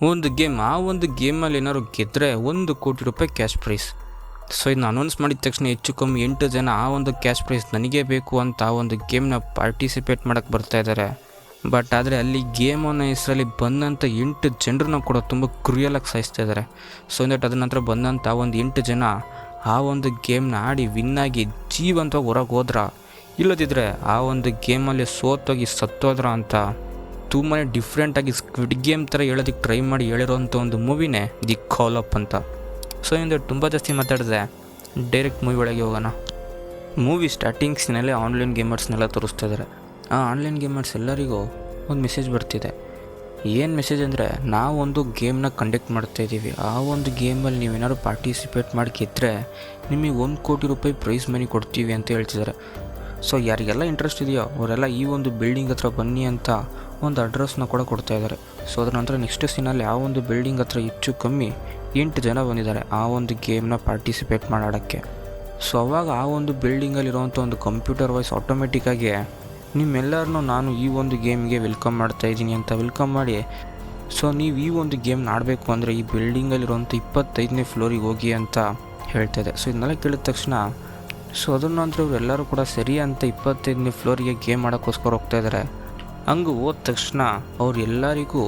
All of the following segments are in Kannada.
ಒಂದು ಗೇಮ್, ಆ ಒಂದು ಗೇಮಲ್ಲಿ ಏನಾದ್ರು ಗೆದ್ದರೆ ₹1,00,00,000 ಕ್ಯಾಶ್ ಪ್ರೈಸ್. ಸೊ ಇದನ್ನ ಅನೌನ್ಸ್ ಮಾಡಿದ ತಕ್ಷಣ ಹೆಚ್ಚು ಕಮ್ಮಿ 8 ಜನ ಆ ಒಂದು ಕ್ಯಾಶ್ ಪ್ರೈಸ್ ನನಗೇ ಬೇಕು ಅಂತ ಆ ಒಂದು ಗೇಮ್ನ ಪಾರ್ಟಿಸಿಪೇಟ್ ಮಾಡೋಕ್ಕೆ ಬರ್ತಾಯಿದ್ದಾರೆ. ಬಟ್ ಆದರೆ ಅಲ್ಲಿ ಗೇಮ್ ಅನ್ನೋ ಹೆಸರಲ್ಲಿ ಬಂದಂಥ 8 ಜನರನ್ನ ಕೂಡ ತುಂಬ ಕ್ರೂಯಲಾಗಿ ಸಾಯಿಸ್ತಾ ಇದ್ದಾರೆ. ಸೊ ಅದ ನಂತರ ಬಂದಂಥ ಒಂದು 8 ಜನ ಆ ಒಂದು ಗೇಮ್ನ ಆಡಿ ವಿನ್ನಾಗಿ ಜೀವಂತವಾಗಿ ಹೊರಗೆ ಹೋದ್ರ, ಇಲ್ಲದಿದ್ದರೆ ಆ ಒಂದು ಗೇಮಲ್ಲಿ ಸೋತೋಗಿ ಸತ್ತೋದ್ರ ಅಂತ ತುಂಬಾ ಡಿಫ್ರೆಂಟಾಗಿ ಸ್ಕ್ವಿಡ್ ಗೇಮ್ ಥರ ಹೇಳೋದಕ್ಕೆ ಟ್ರೈ ಮಾಡಿ ಹೇಳಿರೋಂಥ ಒಂದು ಮೂವಿನೇ ದಿ ಕಾಲ್ ಅಪ್ ಅಂತ. ಸೊ ತುಂಬ ಜಾಸ್ತಿ ಮಾತಾಡಿದೆ, ಡೈರೆಕ್ಟ್ ಮೂವಿ ಒಳಗೆ ಹೋಗೋಣ. ಮೂವಿ ಸ್ಟಾರ್ಟಿಂಗ್ಸ್ನಲ್ಲೇ ಆನ್ಲೈನ್ ಗೇಮರ್ಸ್ನೆಲ್ಲ ತೋರಿಸ್ತಾ ಇದ್ದಾರೆ. ಆ ಆನ್ಲೈನ್ ಗೇಮರ್ಸ್ ಎಲ್ಲರಿಗೂ ಒಂದು ಮೆಸೇಜ್ ಬರ್ತಿದೆ. ಏನು ಮೆಸೇಜ್ ಅಂದರೆ, ನಾವೊಂದು ಗೇಮ್ನ ಕಂಡಕ್ಟ್ ಮಾಡ್ತಾಯಿದ್ದೀವಿ, ಆ ಒಂದು ಗೇಮಲ್ಲಿ ನೀವೇನಾದ್ರು ಪಾರ್ಟಿಸಿಪೇಟ್ ಮಾಡಿ ಗೆದ್ದರೆ ನಿಮಗೆ ₹1,00,00,000 ಪ್ರೈಸ್ ಮನಿ ಕೊಡ್ತೀವಿ ಅಂತ ಹೇಳ್ತಿದ್ದಾರೆ. ಸೊ ಯಾರಿಗೆಲ್ಲ ಇಂಟ್ರೆಸ್ಟ್ ಇದೆಯೋ ಅವರೆಲ್ಲ ಈ ಒಂದು ಬಿಲ್ಡಿಂಗ್ ಹತ್ರ ಬನ್ನಿ ಅಂತ ಒಂದು ಅಡ್ರೆಸ್ನ ಕೂಡ ಕೊಡ್ತಾಯಿದ್ದಾರೆ. ಸೊ ಅದರ ನಂತರ ನೆಕ್ಸ್ಟ್ ಸೀನಲ್ಲಿ ಆ ಒಂದು ಬಿಲ್ಡಿಂಗ್ ಹತ್ರ ಹೆಚ್ಚು ಕಮ್ಮಿ 8 ಜನ ಬಂದಿದ್ದಾರೆ ಆ ಒಂದು ಗೇಮ್ನ ಪಾರ್ಟಿಸಿಪೇಟ್ ಮಾಡಾಡೋಕ್ಕೆ. ಸೊ ಅವಾಗ ಆ ಒಂದು ಬಿಲ್ಡಿಂಗಲ್ಲಿರುವಂಥ ಒಂದು ಕಂಪ್ಯೂಟರ್ ವಾಯ್ಸ್ ಆಟೋಮೆಟಿಕ್ಕಾಗಿ ನಿಮ್ಮೆಲ್ಲರನ್ನೂ ನಾನು ಈ ಒಂದು ಗೇಮ್ಗೆ ವೆಲ್ಕಮ್ ಮಾಡ್ತಾಯಿದ್ದೀನಿ ಅಂತ ವೆಲ್ಕಮ್ ಮಾಡಿ, ಸೊ ನೀವು ಈ ಒಂದು ಗೇಮ್ನ ಆಡಬೇಕು ಅಂದರೆ ಈ ಬಿಲ್ಡಿಂಗಲ್ಲಿರುವಂಥ 25ನೇ ಫ್ಲೋರಿಗೆ ಹೋಗಿ ಅಂತ ಹೇಳ್ತಾಯಿದೆ. ಸೊ ಇದನ್ನೆಲ್ಲ ಕೇಳಿದ ತಕ್ಷಣ ಸೊ ಅದನ್ನು ಅಂದರೆ ಇವರೆಲ್ಲರೂ ಕೂಡ ಸರಿ ಅಂತ 25ನೇ ಫ್ಲೋರಿಗೆ ಗೇಮ್ ಆಡೋಕ್ಕೋಸ್ಕರ ಹೋಗ್ತಾಯಿದ್ದಾರೆ. ಹಂಗೆ ಹೋದ ತಕ್ಷಣ ಅವ್ರು ಎಲ್ಲರಿಗೂ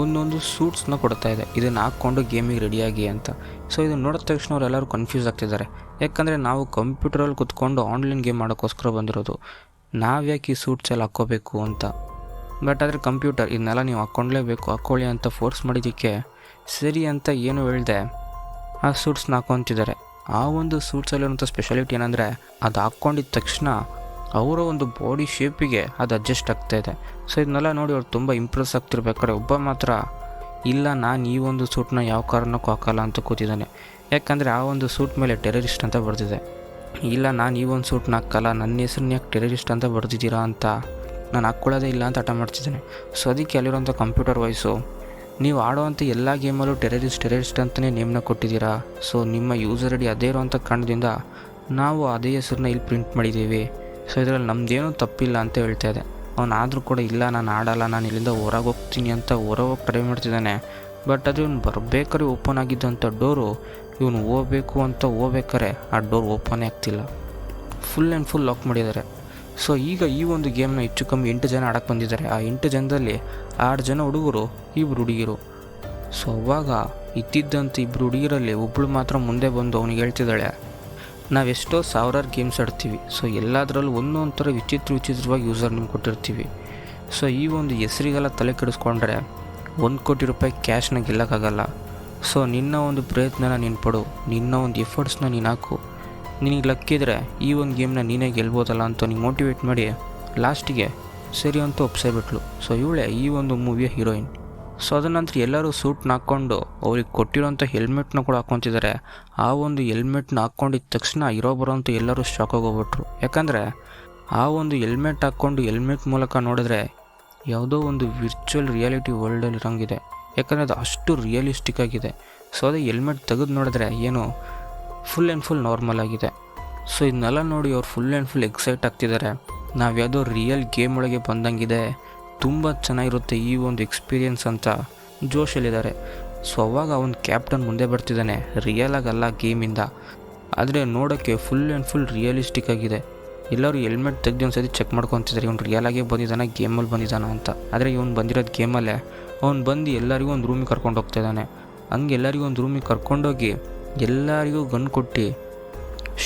ಒಂದೊಂದು ಸೂಟ್ಸ್ನ ಕೊಡ್ತಾಯಿದೆ, ಇದನ್ನು ಹಾಕ್ಕೊಂಡು ಗೇಮಿಗೆ ರೆಡಿಯಾಗಿ ಅಂತ. ಸೊ ಇದನ್ನು ನೋಡಿದ ತಕ್ಷಣ ಅವರೆಲ್ಲರೂ ಕನ್ಫ್ಯೂಸ್ ಆಗ್ತಿದ್ದಾರೆ. ಯಾಕಂದರೆ ನಾವು ಕಂಪ್ಯೂಟರಲ್ಲಿ ಕುತ್ಕೊಂಡು ಆನ್ಲೈನ್ ಗೇಮ್ ಮಾಡೋಕ್ಕೋಸ್ಕರ ಬಂದಿರೋದು, ನಾವ್ಯಾಕೆ ಈ ಸೂಟ್ಸ್ ಎಲ್ಲ ಹಾಕ್ಕೋಬೇಕು ಅಂತ. ಬಟ್ ಆದರೆ ಕಂಪ್ಯೂಟರ್ ಇದನ್ನೆಲ್ಲ ನೀವು ಹಾಕ್ಕೊಳ್ಳೇಬೇಕು, ಹಾಕ್ಕೊಳ್ಳಿ ಅಂತ ಫೋರ್ಸ್ ಮಾಡಿದ್ದಕ್ಕೆ ಸರಿ ಅಂತ ಏನು ಹೇಳಿದೆ ಆ ಸೂಟ್ಸ್ನ ಹಾಕ್ಕೊತಿದ್ದಾರೆ. ಆ ಒಂದು ಸೂಟ್ಸಲ್ಲಿರುವಂಥ ಸ್ಪೆಷಾಲಿಟಿ ಏನಂದರೆ, ಅದು ಹಾಕ್ಕೊಂಡಿದ್ದ ತಕ್ಷಣ ಅವರ ಒಂದು ಬಾಡಿ ಶೇಪಿಗೆ ಅದು ಅಡ್ಜಸ್ಟ್ ಆಗ್ತಾಯಿದೆ. ಸೊ ಇದನ್ನೆಲ್ಲ ನೋಡಿ ಅವ್ರು ತುಂಬ ಇಂಪ್ರೆಸ್ ಆಗ್ತಿರ್ಬೇಕಾದ್ರೆ ಒಬ್ಬ ಮಾತ್ರ ಇಲ್ಲ, ನಾನು ಈ ಒಂದು ಸೂಟ್ನ ಯಾವ ಕಾರಣಕ್ಕೂ ಹಾಕಲ್ಲ ಅಂತ ಕೂತಿದ್ದಾನೆ. ಯಾಕಂದರೆ ಆ ಒಂದು ಸೂಟ್ ಮೇಲೆ ಟೆರರಿಸ್ಟ್ ಅಂತ ಬರ್ತಿದೆ. ಇಲ್ಲ, ನಾನು ಈ ಒಂದು ಸೂಟ್ನ ಹಾಕಲ್ಲ, ನನ್ನ ಹೆಸರನ್ನ ಯಾಕೆ ಟೆರರಿಸ್ಟ್ ಅಂತ ಬರ್ತಿದ್ದೀರಾ ಅಂತ ನಾನು ಹಾಕ್ಕೊಳ್ಳೋದೇ ಇಲ್ಲ ಅಂತ ಹಠ ಮಾಡ್ತಿದ್ದೇನೆ. ಸೊ ಅದಕ್ಕೆ ಅಲ್ಲಿರೋಂಥ ಕಂಪ್ಯೂಟರ್ ವಾಯ್ಸು, ನೀವು ಆಡೋವಂಥ ಎಲ್ಲ ಗೇಮಲ್ಲೂ ಟೆರರಿಸ್ಟ್ ಅಂತಲೇ ನೇಮ್ನ ಕೊಟ್ಟಿದ್ದೀರಾ, ಸೊ ನಿಮ್ಮ ಯೂಸರ್ ಐ ಡಿ ಅದೇ ಇರೋವಂಥ ಕಾರಣದಿಂದ ನಾವು ಅದೇ ಹೆಸರನ್ನ ಇಲ್ಲಿ ಪ್ರಿಂಟ್ ಮಾಡಿದ್ದೀವಿ, ಸೊ ಇದರಲ್ಲಿ ನಮ್ಮದೇನೂ ತಪ್ಪಿಲ್ಲ ಅಂತ ಹೇಳ್ತಾ ಇದೆ. ಅವನಾದರೂ ಕೂಡ ಇಲ್ಲ, ನಾನು ಆಡಲ್ಲ, ನಾನು ಇಲ್ಲಿಂದ ಹೊರಗೆ ಹೋಗ್ತೀನಿ ಅಂತ ಹೊರಗೆ ಟ್ರೈ ಮಾಡ್ತಿದ್ದಾನೆ. ಬಟ್ ಅದು ಇವನು ಬರಬೇಕಾದ್ರೆ ಓಪನ್ ಆಗಿದ್ದಂಥ ಡೋರು, ಇವನು ಹೋಗ್ಬೇಕು ಅಂತ ಹೋಗ್ಬೇಕಾರೆ ಆ ಡೋರ್ ಓಪನೇ ಆಗ್ತಿಲ್ಲ, ಫುಲ್ ಆ್ಯಂಡ್ ಫುಲ್ ಲಾಕ್ ಮಾಡಿದ್ದಾರೆ. ಸೊ ಈಗ ಈ ಒಂದು ಗೇಮ್ನ ಹೆಚ್ಚು ಕಮ್ಮಿ 8 ಜನ ಆಡಕ್ಕೆ ಬಂದಿದ್ದಾರೆ. ಆ 8 ಜನದಲ್ಲಿ 6 ಜನ ಹುಡುಗರು, 2 ಹುಡುಗಿರು. ಸೊ ಅವಾಗ ಇದ್ದಿದ್ದಂಥ 2 ಹುಡುಗಿರಲ್ಲಿ ಒಬ್ಬಳು ಮಾತ್ರ ಮುಂದೆ ಬಂದು ಅವನಿಗೆ ಹೇಳ್ತಿದ್ದಾಳೆ, ನಾವೆಷ್ಟೋ ಸಾವಿರಾರು ಗೇಮ್ಸ್ ಆಡ್ತೀವಿ, ಸೊ ಎಲ್ಲದರಲ್ಲೂ ಒಂದೊಂಥರ ವಿಚಿತ್ರವಾಗಿ ಯೂಸರ್ ನೇಮ್ ಕೊಟ್ಟಿರ್ತೀವಿ. ಸೊ ಈ ಒಂದು ಹೆಸರಿಗೆಲ್ಲ ತಲೆ ಕೆಡಿಸ್ಕೊಂಡ್ರೆ ₹1,00,00,000 ಕ್ಯಾಶ್ನ ಗೆಲ್ಲಕ್ಕಾಗಲ್ಲ. ಸೊ ನಿನ್ನ ಒಂದು ಪ್ರಯತ್ನನ ನೀನು ಪಡು, ನಿನ್ನ ಒಂದು ಎಫರ್ಟ್ಸ್ನ ನೀನು ಹಾಕು, ನಿನಗೆ ಲಕ್ಕಿದ್ರೆ ಈ ಒಂದು ಗೇಮ್ನ ನೀನೇ ಗೆಲ್ಬೋದಲ್ಲ ಅಂತ ನೀನು ಮೋಟಿವೇಟ್ ಮಾಡಿ ಲಾಸ್ಟಿಗೆ ಸರಿ ಅಂತ ಒಪ್ಸೇಬಿಟ್ಲು. ಸೊ ಇವಳೇ ಈ ಒಂದು ಮೂವಿಯ ಹೀರೋಯಿನ್. ಸೊ ಅದರ ನಂತರ ಎಲ್ಲರೂ ಸೂಟ್ನ ಹಾಕ್ಕೊಂಡು ಅವ್ರಿಗೆ ಕೊಟ್ಟಿರೋಂಥ ಹೆಲ್ಮೆಟ್ನ ಕೂಡ ಹಾಕ್ಕೊತಿದ್ದಾರೆ. ಆ ಒಂದು ಹೆಲ್ಮೆಟ್ನ ಹಾಕ್ಕೊಂಡಿದ್ದ ತಕ್ಷಣ ಇರೋ ಬರೋಂಥ ಎಲ್ಲರೂ ಶಾಕ್ ಆಗೋಗ್ಬಿಟ್ರು. ಯಾಕಂದರೆ ಆ ಒಂದು ಹೆಲ್ಮೆಟ್ ಹಾಕ್ಕೊಂಡು ಹೆಲ್ಮೆಟ್ ಮೂಲಕ ನೋಡಿದ್ರೆ ಯಾವುದೋ ಒಂದು ವಿರ್ಚುವಲ್ ರಿಯಾಲಿಟಿ ವರ್ಲ್ಡಲ್ಲಿ ಇರೋಂಗಿದೆ. ಯಾಕಂದರೆ ಅದು ಅಷ್ಟು ರಿಯಲಿಸ್ಟಿಕ್ ಆಗಿದೆ. ಸೊ ಅದೇ ಹೆಲ್ಮೆಟ್ ತೆಗೆದು ನೋಡಿದ್ರೆ ಏನು ಫುಲ್ ಆ್ಯಂಡ್ ಫುಲ್ ನಾರ್ಮಲ್ ಆಗಿದೆ. ಸೊ ಇದನ್ನೆಲ್ಲ ನೋಡಿ ಅವ್ರು ಫುಲ್ ಆ್ಯಂಡ್ ಫುಲ್ ಎಕ್ಸೈಟ್ ಆಗ್ತಿದ್ದಾರೆ. ನಾವು ಯಾವುದೋ ರಿಯಲ್ ಗೇಮ್ ಒಳಗೆ ಬಂದಂಗಿದೆ, ತುಂಬ ಚೆನ್ನಾಗಿರುತ್ತೆ ಈ ಒಂದು ಎಕ್ಸ್ಪೀರಿಯೆನ್ಸ್ ಅಂತ ಜೋಶಲ್ಲಿದ್ದಾರೆ. ಸೊ ಅವಾಗ ಅವನು ಕ್ಯಾಪ್ಟನ್ ಮುಂದೆ ಬರ್ತಿದ್ದಾನೆ, ರಿಯಲ್ ಆಗಲ್ಲ ಗೇಮಿಂದ, ಆದರೆ ನೋಡೋಕ್ಕೆ ಫುಲ್ ಆ್ಯಂಡ್ ಫುಲ್ ರಿಯಲಿಸ್ಟಿಕ್ ಆಗಿದೆ. ಎಲ್ಲರೂ ಹೆಲ್ಮೆಟ್ ತೆಗೆದು ಒಂದು ಸತಿ ಚೆಕ್ ಮಾಡ್ಕೊತಿದ್ದಾರೆ, ಇವನು ರಿಯಲಾಗೇ ಬಂದಿದ್ದಾನೆ ಗೇಮಲ್ಲಿ ಬಂದಿದ್ದಾನ ಅಂತ. ಆದರೆ ಇವನು ಬಂದಿರೋದು ಗೇಮಲ್ಲೇ. ಅವ್ನು ಬಂದು ಎಲ್ಲರಿಗೂ ಒಂದು ರೂಮಿಗೆ ಕರ್ಕೊಂಡು ಹೋಗ್ತಾಯಿದ್ದಾನೆ. ಹಂಗೆ ಎಲ್ಲರಿಗೂ ಒಂದು ರೂಮಿಗೆ ಕರ್ಕೊಂಡೋಗಿ ಎಲ್ಲರಿಗೂ ಗನ್ ಕೊಟ್ಟು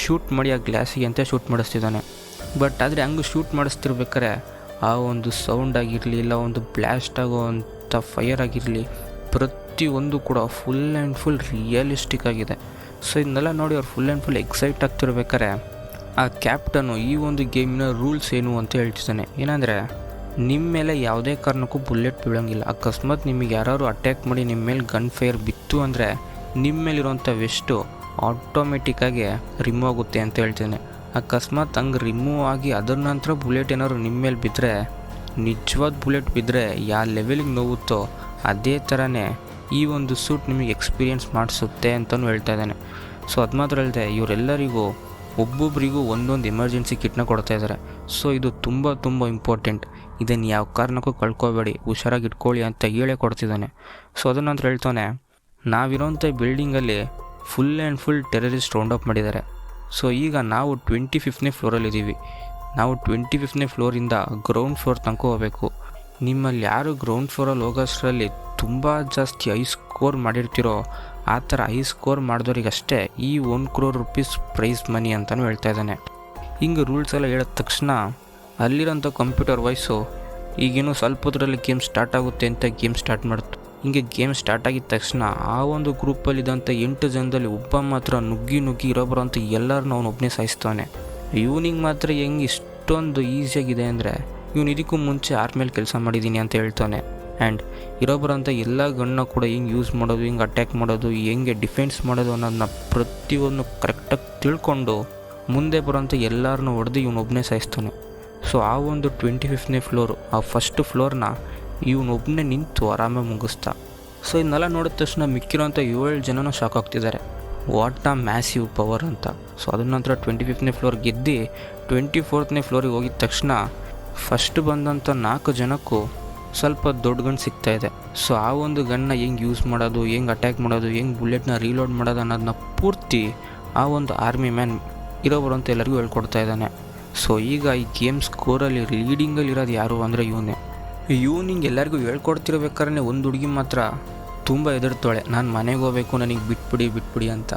ಶೂಟ್ ಮಾಡಿ ಆ ಗ್ಲಾಸಿಗೆ ಅಂತ ಶೂಟ್ ಮಾಡಿಸ್ತಿದ್ದಾನೆ. ಬಟ್ ಆದರೆ ಹಂಗೆ ಶೂಟ್ ಮಾಡಿಸ್ತಿರ್ಬೇಕಾರೆ ಆ ಒಂದು ಸೌಂಡ್ ಆಗಿರಲಿ, ಇಲ್ಲ ಒಂದು ಬ್ಲಾಸ್ಟ್ ಆಗೋವಂಥ ಫೈರ್ ಆಗಿರಲಿ, ಪ್ರತಿಯೊಂದು ಕೂಡ ಫುಲ್ ಆ್ಯಂಡ್ ಫುಲ್ ರಿಯಲಿಸ್ಟಿಕ್ ಆಗಿದೆ. ಸೊ ಇದನ್ನೆಲ್ಲ ನೋಡಿ ಅವ್ರು ಫುಲ್ ಆ್ಯಂಡ್ ಫುಲ್ ಎಕ್ಸೈಟ್ ಆಗ್ತಿರ್ಬೇಕಾರೆ ಆ ಕ್ಯಾಪ್ಟನು ಈ ಒಂದು ಗೇಮಿನ ರೂಲ್ಸ್ ಏನು ಅಂತ ಹೇಳ್ತಿದ್ದಾನೆ. ಏನಂದರೆ, ನಿಮ್ಮ ಮೇಲೆ ಯಾವುದೇ ಕಾರಣಕ್ಕೂ ಬುಲೆಟ್ ಬೀಳೋಂಗಿಲ್ಲ. ಅಕಸ್ಮಾತ್ ನಿಮಗೆ ಯಾರು ಅಟ್ಯಾಕ್ ಮಾಡಿ ನಿಮ್ಮ ಮೇಲೆ ಗನ್ ಫೈರ್ ಬಿತ್ತು ಅಂದರೆ ನಿಮ್ಮ ಮೇಲಿರೋಂಥ ವೆಸ್ಟು ಆಟೋಮೆಟಿಕ್ಕಾಗಿ ರಿಮೂವ್ ಆಗುತ್ತೆ ಅಂತ ಹೇಳ್ತೇನೆ. ಅಕಸ್ಮಾತ್ ಹಂಗೆ ರಿಮೂವ್ ಆಗಿ ಅದರ ನಂತರ ಬುಲೆಟ್ ಏನಾದ್ರು ನಿಮ್ಮ ಮೇಲೆ ಬಿದ್ದರೆ, ನಿಜವಾದ ಬುಲೆಟ್ ಬಿದ್ದರೆ ಯಾವ ಲೆವೆಲಿಗೆ ನೋವುತ್ತೋ ಅದೇ ಥರನೇ ಈ ಒಂದು ಸೂಟ್ ನಿಮಗೆ ಎಕ್ಸ್ಪೀರಿಯೆನ್ಸ್ ಮಾಡಿಸುತ್ತೆ ಅಂತಲೂ ಹೇಳ್ತಾ ಇದ್ದಾನೆ. ಸೊ ಅದು ಮಾತ್ರ ಹೇಳ್ದೆ, ಇವರೆಲ್ಲರಿಗೂ ಒಬ್ಬೊಬ್ಬರಿಗೂ ಒಂದೊಂದು ಎಮರ್ಜೆನ್ಸಿ ಕಿಟ್ನ ಕೊಡ್ತಾ ಇದ್ದಾರೆ. ಸೊ ಇದು ತುಂಬ ಇಂಪಾರ್ಟೆಂಟ್. ಇದನ್ನು ಯಾವ ಕಾರಣಕ್ಕೂ ಕಳ್ಕೊಬೇಡಿ, ಹುಷಾರಾಗಿ ಇಟ್ಕೊಳ್ಳಿ ಅಂತ ಹೇಳೇ ಕೊಡ್ತಿದ್ದಾನೆ. ಸೊ ಅದನ್ನ ನಂತರ ಹೇಳ್ತಾನೆ, ನಾವಿರೋಂಥ ಬಿಲ್ಡಿಂಗಲ್ಲಿ full and full terrorist round up ಮಾಡಿದ್ದಾರೆ. ಸೊ ಈಗ ನಾವು 25ನೇ ಫ್ಲೋರಲ್ಲಿದ್ದೀವಿ. ನಾವು 25ನೇ ಫ್ಲೋರಿಂದ ಗ್ರೌಂಡ್ ಫ್ಲೋರ್ ತನಕ ಹೋಗಬೇಕು. ನಿಮ್ಮಲ್ಲಿ ಯಾರು ಗ್ರೌಂಡ್ ಫ್ಲೋರಲ್ಲಿ ಹೋಗೋಷ್ಟರಲ್ಲಿ ತುಂಬ ಜಾಸ್ತಿ ಹೈ ಸ್ಕೋರ್ ಮಾಡಿರ್ತೀರೋ ಆ ಥರ ಹೈ ಸ್ಕೋರ್ ಮಾಡಿದವ್ರಿಗಷ್ಟೇ ಈ 1 crore rupees ಪ್ರೈಸ್ ಮನಿ ಅಂತಲೂ ಹೇಳ್ತಾ ಇದ್ದಾನೆ. ಹಿಂಗೆ ರೂಲ್ಸ್ ಎಲ್ಲ ಹೇಳಿದ ತಕ್ಷಣ ಅಲ್ಲಿರೋಂಥ ಕಂಪ್ಯೂಟರ್ ವಾಯ್ಸು ಈಗೇನು ಸ್ವಲ್ಪ ಹೊತ್ತರಲ್ಲಿ ಗೇಮ್ ಸ್ಟಾರ್ಟ್ ಆಗುತ್ತೆ ಅಂತ ಗೇಮ್ ಸ್ಟಾರ್ಟ್ ಮಾಡ್ತು. ಹಿಂಗೆ ಗೇಮ್ ಸ್ಟಾರ್ಟ್ ಆಗಿದ ತಕ್ಷಣ ಆ ಒಂದು ಗ್ರೂಪಲ್ಲಿದ್ದಂಥ 8 ಜನದಲ್ಲಿ ಒಬ್ಬ ಮಾತ್ರ ನುಗ್ಗಿ ಇರೋಬರೋ ಅಂತ ಎಲ್ಲರನ್ನೂ ಅವನು ಒಬ್ಬನೇ ಸಾಯಿಸ್ತಾನೆ. ಇವನಿಗೆ ಮಾತ್ರ ಹೆಂಗೆ ಇಷ್ಟೊಂದು ಈಸಿಯಾಗಿದೆ ಅಂದರೆ ಇವನು ಇದಕ್ಕೂ ಮುಂಚೆ ಆರ್ಮೇಲೆ ಕೆಲಸ ಮಾಡಿದ್ದೀನಿ ಅಂತ ಹೇಳ್ತಾನೆ. ಆ್ಯಂಡ್ ಇರೋಬರೋಂಥ ಎಲ್ಲ ಗಣ್ಣ ಕೂಡ ಹೆಂಗೆ ಯೂಸ್ ಮಾಡೋದು, ಹಿಂಗೆ ಅಟ್ಯಾಕ್ ಮಾಡೋದು, ಹೆಂಗೆ ಡಿಫೆನ್ಸ್ ಮಾಡೋದು ಅನ್ನೋದನ್ನ ಪ್ರತಿಯೊಂದು ಕರೆಕ್ಟಾಗಿ ತಿಳ್ಕೊಂಡು ಮುಂದೆ ಬರೋಂಥ ಎಲ್ಲರನ್ನೂ ಹೊಡೆದು ಇವನೊಬ್ಬನೇ ಸಾಯಿಸ್ತಾನೆ. ಸೊ ಆ ಒಂದು 25ನೇ ಫ್ಲೋರು, ಆ ಫಸ್ಟ್ ಫ್ಲೋರ್ನ ಇವನೊಬ್ಬನೇ ನಿಂತು ಆರಾಮಾಗಿ ಮುಗಿಸ್ತಾ. ಸೊ ಇದನ್ನೆಲ್ಲ ನೋಡಿದ ತಕ್ಷಣ ಮಿಕ್ಕಿರೋಂಥ 7 ಜನನೂ ಶಾಕ್ ಆಗ್ತಿದ್ದಾರೆ. ವಾಟ್ ಆ ಮ್ಯಾಸಿವ್ ಪವರ್ ಅಂತ. ಸೊ ಅದ ನಂತರ 25ನೇ ಫ್ಲೋರ್ ಗೆದ್ದು 24ನೇ ಫ್ಲೋರಿಗೆ ಹೋಗಿದ ತಕ್ಷಣ ಫಸ್ಟ್ ಬಂದಂಥ 4 ಜನಕ್ಕೂ ಸ್ವಲ್ಪ ದೊಡ್ಡ ಗನ್ ಸಿಗ್ತಾಯಿದೆ. ಸೊ ಆ ಒಂದು ಗನ್ನ ಹೆಂಗೆ ಯೂಸ್ ಮಾಡೋದು, ಹೆಂಗೆ ಅಟ್ಯಾಕ್ ಮಾಡೋದು, ಹೆಂಗೆ ಬುಲೆಟ್ನ ರೀಲೋಡ್ ಮಾಡೋದು ಅನ್ನೋದನ್ನ ಪೂರ್ತಿ ಆ ಒಂದು ಆರ್ಮಿ ಮ್ಯಾನ್ ಇರೋಬರು ಅಂತ ಎಲ್ಲರಿಗೂ ಹೇಳ್ಕೊಡ್ತಾ ಇದ್ದಾನೆ. ಸೊ ಈಗ ಈ ಗೇಮ್ ಸ್ಕೋರಲ್ಲಿ ಲೀಡಿಂಗಲ್ಲಿರೋದು ಯಾರು ಅಂದರೆ ಇವನೇ. ಹಿಂಗೆ ಎಲ್ಲರಿಗೂ ಹೇಳ್ಕೊಡ್ತಿರ್ಬೇಕಾದ್ರೆ ಒಂದು ಹುಡುಗಿ ಮಾತ್ರ ತುಂಬ ಹೆದರ್ತಾಳೆ, ನಾನು ಮನೆಗೆ ಹೋಗ್ಬೇಕು, ನನಗೆ ಬಿಟ್ಬಿಡಿ ಅಂತ.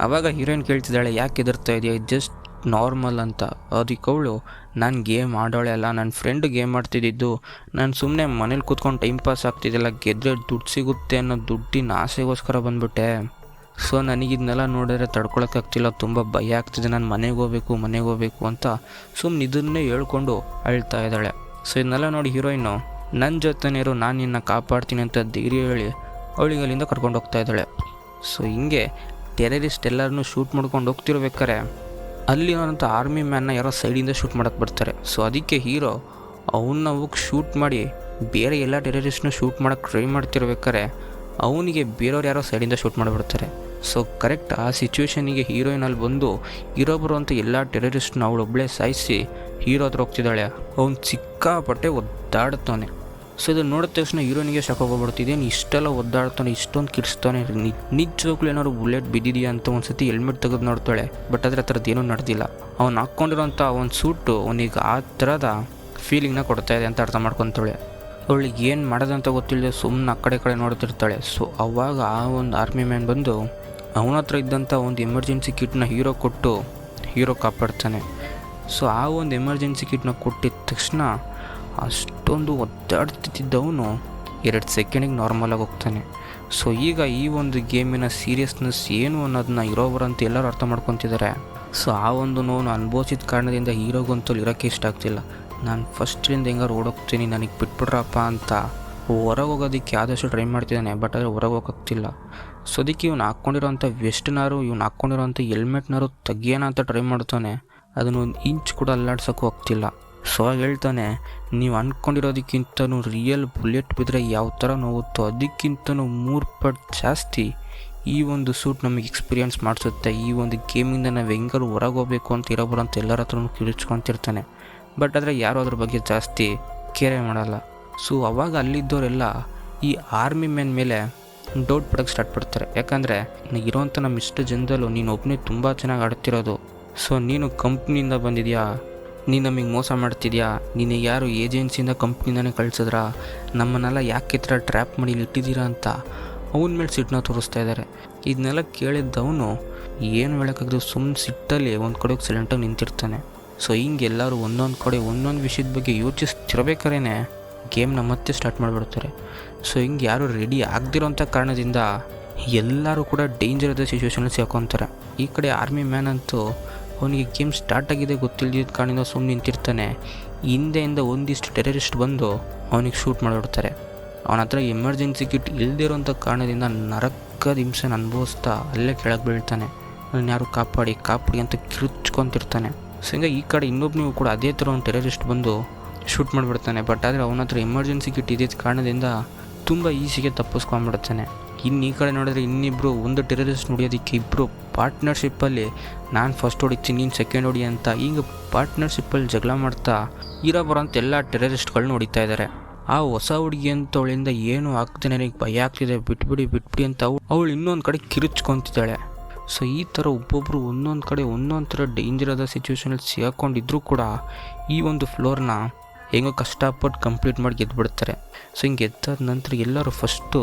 ಆವಾಗ ಹೀರೋಯಿನ್ ಕೇಳ್ತಿದ್ದಾಳೆ, ಯಾಕೆ ಹೆದರ್ತಾ ಇದೆಯಾ, ಜಸ್ಟ್ ನಾರ್ಮಲ್ ಅಂತ. ಅದಕ್ಕೆ ಅವಳು, ನಾನು ಗೇಮ್ ಆಡೋಳೆ ಅಲ್ಲ, ನನ್ನ ಫ್ರೆಂಡ್ ಗೇಮ್ ಆಡ್ತಿದ್ದು, ನಾನು ಸುಮ್ಮನೆ ಮನೇಲಿ ಕೂತ್ಕೊಂಡು ಟೈಮ್ ಪಾಸ್ ಆಗ್ತಿದ್ದಿಲ್ಲ, ಗೆದ್ದರೆ ದುಡ್ಡು ಸಿಗುತ್ತೆ ಅನ್ನೋ ದುಡ್ಡಿನ ಆಸೆಗೋಸ್ಕರ ಬಂದುಬಿಟ್ಟೆ. ಸೊ ನನಗಿದನ್ನೆಲ್ಲ ನೋಡಿದ್ರೆ ತಡ್ಕೊಳಕ್ಕಾಗ್ತಿಲ್ಲ, ತುಂಬ ಭಯ ಆಗ್ತಿದೆ, ನಾನು ಮನೆಗೆ ಹೋಗ್ಬೇಕು ಅಂತ ಸುಮ್ಮನೆ ಇದನ್ನೇ ಹೇಳ್ಕೊಂಡು ಅಳ್ತಾ ಇದ್ದಾಳೆ. ಸೊ ಇದನ್ನೆಲ್ಲ ನೋಡಿ ಹೀರೋಯಿನ್ನು, ನನ್ನ ಜೊತೆನೇ ಇರೋ, ನಾನು ನಿನ್ನ ಕಾಪಾಡ್ತೀನಿ ಅಂತ ಧೈರ್ಯ ಹೇಳಿ ಅವಳಿಗೆ ಅಲ್ಲಿಂದ ಕರ್ಕೊಂಡು ಹೋಗ್ತಾ ಇದ್ದಾಳೆ. ಸೊ ಹಿಂಗೆ ಟೆರರಿಸ್ಟ್ ಎಲ್ಲರನ್ನೂ ಶೂಟ್ ಮಾಡ್ಕೊಂಡು ಹೋಗ್ತಿರ್ಬೇಕಾರೆ ಅಲ್ಲಿರೋಂಥ ಆರ್ಮಿ ಮ್ಯಾನ್ನ ಯಾರೋ ಸೈಡಿಂದ ಶೂಟ್ ಮಾಡೋಕ್ಕೆ ಬರ್ತಾರೆ. ಸೊ ಅದಕ್ಕೆ ಹೀರೋ ಅವನ್ನ ಹೋಗಿ ಶೂಟ್ ಮಾಡಿ ಬೇರೆ ಎಲ್ಲ ಟೆರರಿಸ್ಟ್ನೂ ಶೂಟ್ ಮಾಡೋಕ್ಕೆ ಟ್ರೈ ಮಾಡ್ತಿರ್ಬೇಕಾರೆ ಅವನಿಗೆ ಬೇರೆಯವ್ರು ಯಾರೋ ಸೈಡಿಂದ ಶೂಟ್ ಮಾಡಿಬಿಡ್ತಾರೆ. ಸೊ ಕರೆಕ್ಟ್ ಆ ಸಿಚುವೇಶನಿಗೆ ಹೀರೋಯಿನಲ್ಲಿ ಬಂದು ಇರೋಬರು ಅಂತ ಎಲ್ಲ ಟೆರರಿಸ್ಟ್ನ ಅವಳೊಬ್ಬಳೇ ಸಾಯಿಸಿ ಹೀರೋ ಹತ್ರ ಹೋಗ್ತಿದ್ದಾಳೆ. ಅವ್ನು ಸಿಕ್ಕಾಪಟ್ಟೆ ಒದ್ದಾಡ್ತಾನೆ. ಸೊ ಇದನ್ನು ನೋಡಿದ ತಕ್ಷಣ ಹೀರೋನಿಗೆ ಶಾಕ್ ಹೋಗ್ಬಿಡ್ತಿದ್ದೇನೆ, ಇಷ್ಟೆಲ್ಲ ಒದ್ದಾಡ್ತಾನೆ, ಇಷ್ಟೊಂದು ಕಿಡಿಸ್ತಾನೆ, ನಿಜವಾಗ್ಲೂ ಏನಾದ್ರು ಬುಲೆಟ್ ಬಿದ್ದಿದೆಯಾ ಅಂತ ಒಂದು ಸತಿ ಹೆಲ್ಮೆಟ್ ತೆಗೆದು ನೋಡ್ತಾಳೆ. ಬಟ್ ಆದರೆ ಆ ಥರದ್ದು ಏನೂ ನಡೆದಿಲ್ಲ. ಅವ್ನು ಹಾಕ್ಕೊಂಡಿರೋಂಥ ಒಂದು ಸೂಟು ಅವನಿಗೆ ಆ ಥರದ ಫೀಲಿಂಗ್ನ ಕೊಡ್ತಾಯಿದೆ ಅಂತ ಅರ್ಥ ಮಾಡ್ಕೊತಾಳೆ. ಅವಳಿಗೆ ಏನು ಮಾಡೋದಂತ ಗೊತ್ತಿಲ್ಲದೆ ಸುಮ್ಮನೆ ಆ ಕಡೆ ನೋಡ್ತಿರ್ತಾಳೆ. ಸೊ ಅವಾಗ ಆ ಒಂದು ಆರ್ಮಿ ಮ್ಯಾನ್ ಬಂದು ಅವನ ಹತ್ರ ಇದ್ದಂಥ ಒಂದು ಎಮರ್ಜೆನ್ಸಿ ಕಿಟ್ನ ಹೀರೋ ಕೊಟ್ಟು ಹೀರೋ ಕಾಪಾಡ್ತಾನೆ. ಸೊ ಆ ಒಂದು ಎಮರ್ಜೆನ್ಸಿ ಕಿಟ್ನ ಕೊಟ್ಟಿದ್ದ ತಕ್ಷಣ ಅಷ್ಟೊಂದು ಒದ್ದಾಡ್ತಿದ್ದವನು 2 ಸೆಕೆಂಡಿಗೆ ನಾರ್ಮಲಾಗಿ ಹೋಗ್ತಾನೆ. ಸೊ ಈಗ ಈ ಒಂದು ಗೇಮಿನ ಸೀರಿಯಸ್ನೆಸ್ ಏನು ಅನ್ನೋದನ್ನ ಇರೋಬರಂತ ಎಲ್ಲರೂ ಅರ್ಥ ಮಾಡ್ಕೊತಿದ್ದಾರೆ. ಸೊ ಆ ಒಂದು ನೋವನ್ನು ಅನುಭವಿಸಿದ ಕಾರಣದಿಂದ ಹೀರೋಗಂತೂ ಇರೋಕ್ಕೆ ಇಷ್ಟ ಆಗ್ತಿಲ್ಲ. ನಾನು ಫಸ್ಟ್ಲಿಂದ ಹೆಂಗಾರು ಓಡೋಗ್ತೀನಿ, ನನಗೆ ಬಿಟ್ಬಿಡ್ರಪ್ಪ ಅಂತ ಹೊರಗೆ ಹೋಗೋದಕ್ಕೆ ಆದಷ್ಟು ಟ್ರೈ ಮಾಡ್ತಿದ್ದಾನೆ. ಬಟ್ ಆದರೆ ಹೊರಗೆ ಹೋಗೋಕ್ತಿಲ್ಲ. ಸೊ ಅದಕ್ಕೆ ಇವ್ನು ಹಾಕ್ಕೊಂಡಿರೋಂಥ ವೆಸ್ಟ್ನಾರು, ಇವ್ನು ಹಾಕ್ಕೊಂಡಿರೋಂಥ ಹೆಲ್ಮೆಟ್ನಾರು ತೆಗಿಯೋಣ ಅಂತ ಟ್ರೈ ಮಾಡ್ತಾನೆ. ಅದನ್ನು ಒಂದು ಇಂಚ್ ಕೂಡ ಅಲ್ಲಾಡ್ಸೋಕ್ಕೂ ಹೋಗ್ತಿಲ್ಲ. ಸೊ ಹೇಳ್ತಾನೆ, ನೀವು ಅಂದ್ಕೊಂಡಿರೋದಕ್ಕಿಂತನೂ ರಿಯಲ್ ಬುಲೆಟ್ ಬಿದ್ದರೆ ಯಾವ ಥರ ನೋವುತ್ತೋ ಅದಕ್ಕಿಂತನೂ 3 ಪಟ್ಟು ಜಾಸ್ತಿ ಈ ಒಂದು ಸೂಟ್ ನಮಗೆ ಎಕ್ಸ್ಪೀರಿಯೆನ್ಸ್ ಮಾಡಿಸುತ್ತೆ. ಈ ಒಂದು ಗೇಮಿಂದ ನಾವು ಹೆಂಗಾರು ಹೊರಗೆ ಹೋಗ್ಬೇಕು ಅಂತ ಇರೋಬರಂತ ಎಲ್ಲರ ಹತ್ರನೂ ಕಿರಿಚ್ಕೊತಿರ್ತಾನೆ. ಬಟ್ ಆದರೆ ಯಾರೂ ಅದ್ರ ಬಗ್ಗೆ ಜಾಸ್ತಿ ಕೇರೆ ಮಾಡಲ್ಲ. ಸೊ ಅವಾಗ ಅಲ್ಲಿದ್ದವರೆಲ್ಲ ಈ ಆರ್ಮಿ ಮ್ಯಾನ್ ಮೇಲೆ ಡೌಟ್ ಪಡೋಕ್ಕೆ ಸ್ಟಾರ್ಟ್ ಮಾಡ್ತಾರೆ. ಯಾಕಂದರೆ ಇರೋವಂಥ ನಮ್ಮ ಇಷ್ಟು ಜನದಲ್ಲೂ ನೀನು ಒಬ್ಬನೇ ತುಂಬ ಚೆನ್ನಾಗಿ ಆಡ್ತಿರೋದು. ಸೊ ನೀನು ಕಂಪ್ನಿಯಿಂದ ಬಂದಿದೆಯಾ, ನೀನು ನಮಗೆ ಮೋಸ ಮಾಡ್ತಿದ್ಯಾ, ನೀನು ಯಾರು ಏಜೆನ್ಸಿಯಿಂದ ಕಂಪ್ನಿಯಿಂದನೇ ಕಳಿಸಿದ್ರಾ, ನಮ್ಮನ್ನೆಲ್ಲ ಯಾಕೆ ಈ ಥರ ಟ್ರ್ಯಾಪ್ ಮಾಡಿ ಇಟ್ಟಿದ್ದೀರಾ ಅಂತ ಅವನ ಮೇಲೆ ಸಿಟ್ಟನ್ನ ತೋರಿಸ್ತಾ ಇದ್ದಾರೆ. ಇದನ್ನೆಲ್ಲ ಕೇಳಿದ್ದವನು ಏನು ಹೇಳೋಕ್ಕಾಗದು, ಸುಮ್ಮನೆ ಸಿಟ್ಟಲ್ಲಿ ಒಂದು ಕಡೆಗೆ ಸೈಲೆಂಟಾಗಿ ನಿಂತಿರ್ತಾನೆ. ಸೊ ಹಿಂಗೆ ಎಲ್ಲರೂ ಒಂದೊಂದು ಕಡೆ ಒಂದೊಂದು ವಿಷಯದ ಬಗ್ಗೆ ಯೋಚಿಸ್ತಿರ್ಬೇಕಾರೇ ಗೇಮ್ನ ಮತ್ತೆ ಸ್ಟಾರ್ಟ್ ಮಾಡಿಬಿಡ್ತಾರೆ. ಸೊ ಹಿಂಗೆ ಯಾರು ರೆಡಿ ಆಗದಿರೋಂಥ ಕಾರಣದಿಂದ ಎಲ್ಲರೂ ಕೂಡ ಡೇಂಜರ್ ಆದ ಸಿಚುವೇಷನಲ್ಲಿ ಸೇರ್ಕೊತಾರೆ. ಈ ಕಡೆ ಆರ್ಮಿ ಮ್ಯಾನ್ ಅಂತೂ ಅವನಿಗೆ ಗೇಮ್ ಸ್ಟಾರ್ಟ್ ಆಗಿದೆ ಗೊತ್ತಿಲ್ಲದಿದ್ದ ಕಾರಣದಿಂದ ಸುಮ್ಮನೆ ನಿಂತಿರ್ತಾನೆ. ಹಿಂದೆಯಿಂದ ಒಂದಿಷ್ಟು ಟೆರರಿಸ್ಟ್ ಬಂದು ಅವನಿಗೆ ಶೂಟ್ ಮಾಡಿಬಿಡ್ತಾರೆ. ಅವನ ಹತ್ರ ಎಮರ್ಜೆನ್ಸಿ ಕಿಟ್ ಇಲ್ಲದಿರೋಂಥ ಕಾರಣದಿಂದ ನರಕದ ಹಿಂಸೆನ ಅನುಭವಿಸ್ತಾ ಅಲ್ಲೇ ಕೆಳಗೆ ಬೀಳ್ತಾನೆ. ನಾನು ಯಾರು ಕಾಪಾಡಿ ಅಂತ ಕಿರುಚ್ಕೊತಿರ್ತಾನೆ. ಸೊ ಹಿಂಗೆ ಈ ಕಡೆ ಇನ್ನೊಬ್ಬನಿಗೂ ಕೂಡ ಅದೇ ಥರ ಒಂದು ಟೆರರಿಸ್ಟ್ ಬಂದು ಶೂಟ್ ಮಾಡಿಬಿಡ್ತಾನೆ. ಬಟ್ ಆದರೆ ಅವನ ಹತ್ರ ಎಮರ್ಜೆನ್ಸಿ ಕಿಟ್ ಇದ್ದಿದ್ದ ಕಾರಣದಿಂದ ತುಂಬ ಈಸಿಗೆ ತಪ್ಪಿಸ್ಕೊಂಡ್ಬಿಡ್ತಾನೆ. ಇನ್ನು ಈ ಕಡೆ ನೋಡಿದ್ರೆ ಇನ್ನಿಬ್ಬರು ಒಂದು ಟೆರರಿಸ್ಟ್ ಹೊಡಿಯೋದಕ್ಕೆ ಇಬ್ಬರು ಪಾರ್ಟ್ನರ್ಶಿಪ್ಪಲ್ಲಿ ನಾನು ಫಸ್ಟ್ ಹೊಡಿತೀನಿ ನೀನು ಸೆಕೆಂಡ್ ಹೊಡಿ ಅಂತ ಈಗ ಪಾರ್ಟ್ನರ್ಶಿಪ್ಪಲ್ಲಿ ಜಗಳ ಮಾಡ್ತಾ ಇರೋ ಬರೋಂಥ ಎಲ್ಲ ಟೆರರಿಸ್ಟ್ಗಳನ್ನ ಹೊಡಿತಾ ಇದ್ದಾರೆ. ಆ ಹೊಸ ಹುಡುಗಿ ಅಂತ ಅವಳಿಂದ ಏನು ಆಗ್ತದೆ ನನಗೆ ಭಯ ಆಗ್ತಿದೆ ಬಿಟ್ಬಿಡಿ ಅಂತ ಅವಳು ಇನ್ನೊಂದು ಕಡೆ ಕಿರುಚ್ಕೊತಿದ್ದಾಳೆ. ಸೊ ಈ ಥರ ಒಬ್ಬೊಬ್ಬರು ಒಂದೊಂದು ಕಡೆ ಒಂದೊಂದು ಥರ ಡೇಂಜರ್ ಆದ ಸಿಚುವೇಷನಲ್ಲಿ ಸಿಗಾಕೊಂಡಿದ್ರೂ ಕೂಡ ಈ ಒಂದು ಫ್ಲೋರ್ನ ಹೆಂಗೋ ಕಷ್ಟಪಟ್ಟು ಕಂಪ್ಲೀಟ್ ಮಾಡಿ ಗೆದ್ದುಬಿಡ್ತಾರೆ. ಸೊ ಹಿಂಗೆ ಗೆದ್ದಾದ ನಂತರ ಎಲ್ಲರೂ ಫಸ್ಟು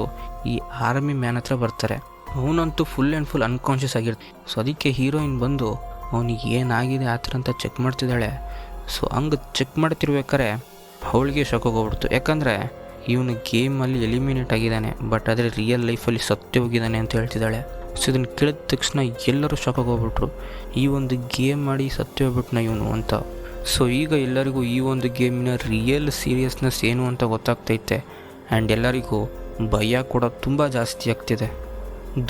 ಈ ಆರ್ಮಿ ಮ್ಯಾನ್ ಹತ್ರ ಬರ್ತಾರೆ. ಅವನಂತೂ ಫುಲ್ ಆ್ಯಂಡ್ ಫುಲ್ ಅನ್ಕಾನ್ಷಿಯಸ್ ಆಗಿರ್ತಾರೆ. ಸೊ ಅದಕ್ಕೆ ಹೀರೋಯಿನ್ ಬಂದು ಅವನಿಗೆ ಏನಾಗಿದೆ ಆ ಥರ ಅಂತ ಚೆಕ್ ಮಾಡ್ತಿದ್ದಾಳೆ. ಸೊ ಹಂಗೆ ಚೆಕ್ ಮಾಡ್ತಿರ್ಬೇಕಾರೆ ಅವಳಿಗೆ ಶಾಕ್ ಹೋಗ್ಬಿಡ್ತು. ಯಾಕಂದರೆ ಇವನು ಗೇಮಲ್ಲಿ ಎಲಿಮಿನೇಟ್ ಆಗಿದ್ದಾನೆ, ಬಟ್ ಆದರೆ ರಿಯಲ್ ಲೈಫಲ್ಲಿ ಸತ್ತೇ ಹೋಗಿದ್ದಾನೆ ಅಂತ ಹೇಳ್ತಿದ್ದಾಳೆ. ಸೊ ಇದನ್ನು ಕೇಳಿದ ತಕ್ಷಣ ಎಲ್ಲರೂ ಶಾಕ್ ಹೋಗ್ಬಿಟ್ರು, ಈ ಒಂದು ಗೇಮ್ ಮಾಡಿ ಸತ್ತೇ ಹೋಗ್ಬಿಟ್ನ ಇವನು ಅಂತ. ಸೊ ಈಗ ಎಲ್ಲರಿಗೂ ಈ ಒಂದು ಗೇಮಿನ ರಿಯಲ್ ಸೀರಿಯಸ್ನೆಸ್ ಏನು ಅಂತ ಗೊತ್ತಾಗ್ತೈತೆ. ಆ್ಯಂಡ್ ಎಲ್ಲರಿಗೂ ಭಯ ಕೂಡ ತುಂಬ ಜಾಸ್ತಿ ಆಗ್ತಿದೆ.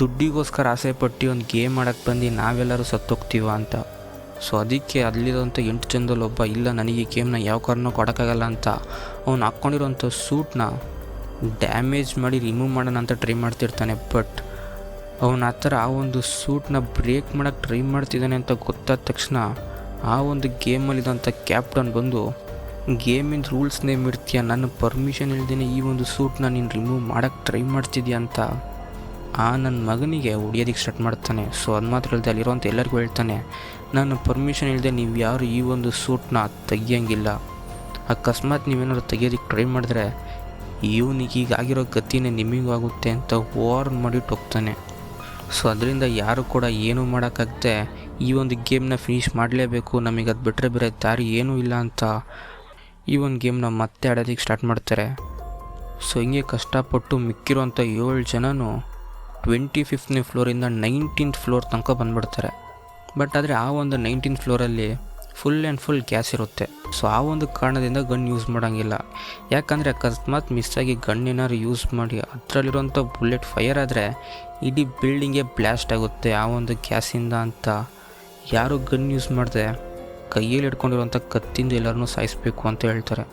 ದುಡ್ಡಿಗೋಸ್ಕರ ಆಸೆ ಪಟ್ಟು ಒಂದು ಗೇಮ್ ಆಡೋಕ್ಕೆ ಬಂದು ನಾವೆಲ್ಲರೂ ಸತ್ತೋಗ್ತೀವ ಅಂತ. ಸೊ ಅದಕ್ಕೆ ಅಲ್ಲಿರೋಂಥ 8 ಜನದಲ್ಲಿ ಒಬ್ಬ ಇಲ್ಲ ನನಗೆ ಈ ಗೇಮ್ನ ಯಾವ ಕಾರಣಕ್ಕೂ ಆಡೋಕ್ಕಾಗಲ್ಲ ಅಂತ ಅವ್ನು ಹಾಕ್ಕೊಂಡಿರೋಂಥ ಸೂಟ್ನ ಡ್ಯಾಮೇಜ್ ಮಾಡಿ ರಿಮೂವ್ ಮಾಡೋಣ ಅಂತ ಟ್ರೈ ಮಾಡ್ತಿರ್ತಾನೆ. ಬಟ್ ಅವನು ಆ ಥರ ಆ ಒಂದು ಸೂಟ್ನ ಬ್ರೇಕ್ ಮಾಡೋಕ್ಕೆ ಟ್ರೈ ಮಾಡ್ತಿದ್ದಾನೆ ಅಂತ ಗೊತ್ತಾದ ತಕ್ಷಣ ಆ ಒಂದು ಗೇಮಲ್ಲಿದ್ದಂಥ ಕ್ಯಾಪ್ಟನ್ ಬಂದು ಗೇಮಿನ ರೂಲ್ಸ್ನೇ ಮೀರ್ತೀಯ, ನನ್ನ ಪರ್ಮಿಷನ್ ಇಲ್ದೇ ಈ ಒಂದು ಸೂಟ್ನ ನೀನು ರಿಮೂವ್ ಮಾಡೋಕ್ಕೆ ಟ್ರೈ ಮಾಡ್ತಿದ್ಯಾ ಅಂತ ಆ ನನ್ನ ಮಗನಿಗೆ ಹೊಡಿಯೋದಕ್ಕೆ ಸ್ಟಾರ್ಟ್ ಮಾಡ್ತಾನೆ. ಸೊ ಅದು ಮಾತ್ರ ಇಲ್ಲದೆ ಅಲ್ಲಿರೋಂಥ ಎಲ್ಲರಿಗೂ ಹೇಳ್ತಾನೆ, ನನ್ನ ಪರ್ಮಿಷನ್ ಇಲ್ಲದೆ ನೀವು ಯಾರು ಈ ಒಂದು ಸೂಟ್ನ ತೆಗಿಯೋಂಗಿಲ್ಲ. ಅಕಸ್ಮಾತ್ ನೀವೇನಾದ್ರು ತೆಗಿಯೋದಕ್ಕೆ ಟ್ರೈ ಮಾಡಿದ್ರೆ ಇವನಿಗೆ ಈಗಾಗಿರೋ ಗತಿನೇ ನಿಮಗೂ ಆಗುತ್ತೆ ಅಂತ ವಾರ್ನ್ ಮಾಡಿಟ್ಟು ಹೋಗ್ತಾನೆ. ಸೊ ಅದರಿಂದ ಯಾರು ಕೂಡ ಏನೂ ಮಾಡೋಕ್ಕಾಗದೆ ಈ ಒಂದು ಗೇಮ್ನ ಫಿನಿಷ್ ಮಾಡಲೇಬೇಕು, ನಮಗೆ ಅದು ಬಿಟ್ಟರೆ ಬೇರೆ ದಾರಿ ಏನೂ ಇಲ್ಲ ಅಂತ ಈ ಒಂದು ಗೇಮ್ನ ಮತ್ತೆ ಆಡೋದಕ್ಕೆ ಸ್ಟಾರ್ಟ್ ಮಾಡ್ತಾರೆ. ಸೊ ಹಿಂಗೆ ಕಷ್ಟಪಟ್ಟು ಮಿಕ್ಕಿರೋಂಥ 7 ಜನನು 25ನೇ ಫ್ಲೋರಿಂದ 19th ಫ್ಲೋರ್ ತನಕ ಬಂದುಬಿಡ್ತಾರೆ. ಬಟ್ ಆದರೆ ಆ ಒಂದು 19th ಫ್ಲೋರಲ್ಲಿ ಫುಲ್ ಆ್ಯಂಡ್ ಫುಲ್ ಗ್ಯಾಸ್ ಇರುತ್ತೆ. ಸೊ ಆ ಒಂದು ಕಾರಣದಿಂದ ಗನ್ ಯೂಸ್ ಮಾಡೋಂಗಿಲ್ಲ. ಯಾಕಂದರೆ ಅಕಸ್ಮಾತ್ ಮಿಸ್ಸಾಗಿ ಗನ್ ಏನಾದ್ರು ಯೂಸ್ ಮಾಡಿ ಅದರಲ್ಲಿರೋಂಥ ಬುಲೆಟ್ ಫೈರ್ ಆದರೆ ಇಡೀ ಬಿಲ್ಡಿಂಗೇ ಬ್ಲಾಸ್ಟ್ ಆಗುತ್ತೆ ಆ ಒಂದು ಗ್ಯಾಸಿಂದ ಅಂತ ಯಾರು ಗನ್ ಯೂಸ್ ಮಾಡಿದೆ ಕೈಯಲ್ಲಿ ಹಿಡ್ಕೊಂಡಿರೋಂಥ ಕತ್ತಿಂದ ಎಲ್ಲರನ್ನೂ ಸಾಯಿಸಬೇಕು ಅಂತ ಹೇಳ್ತಾರೆ.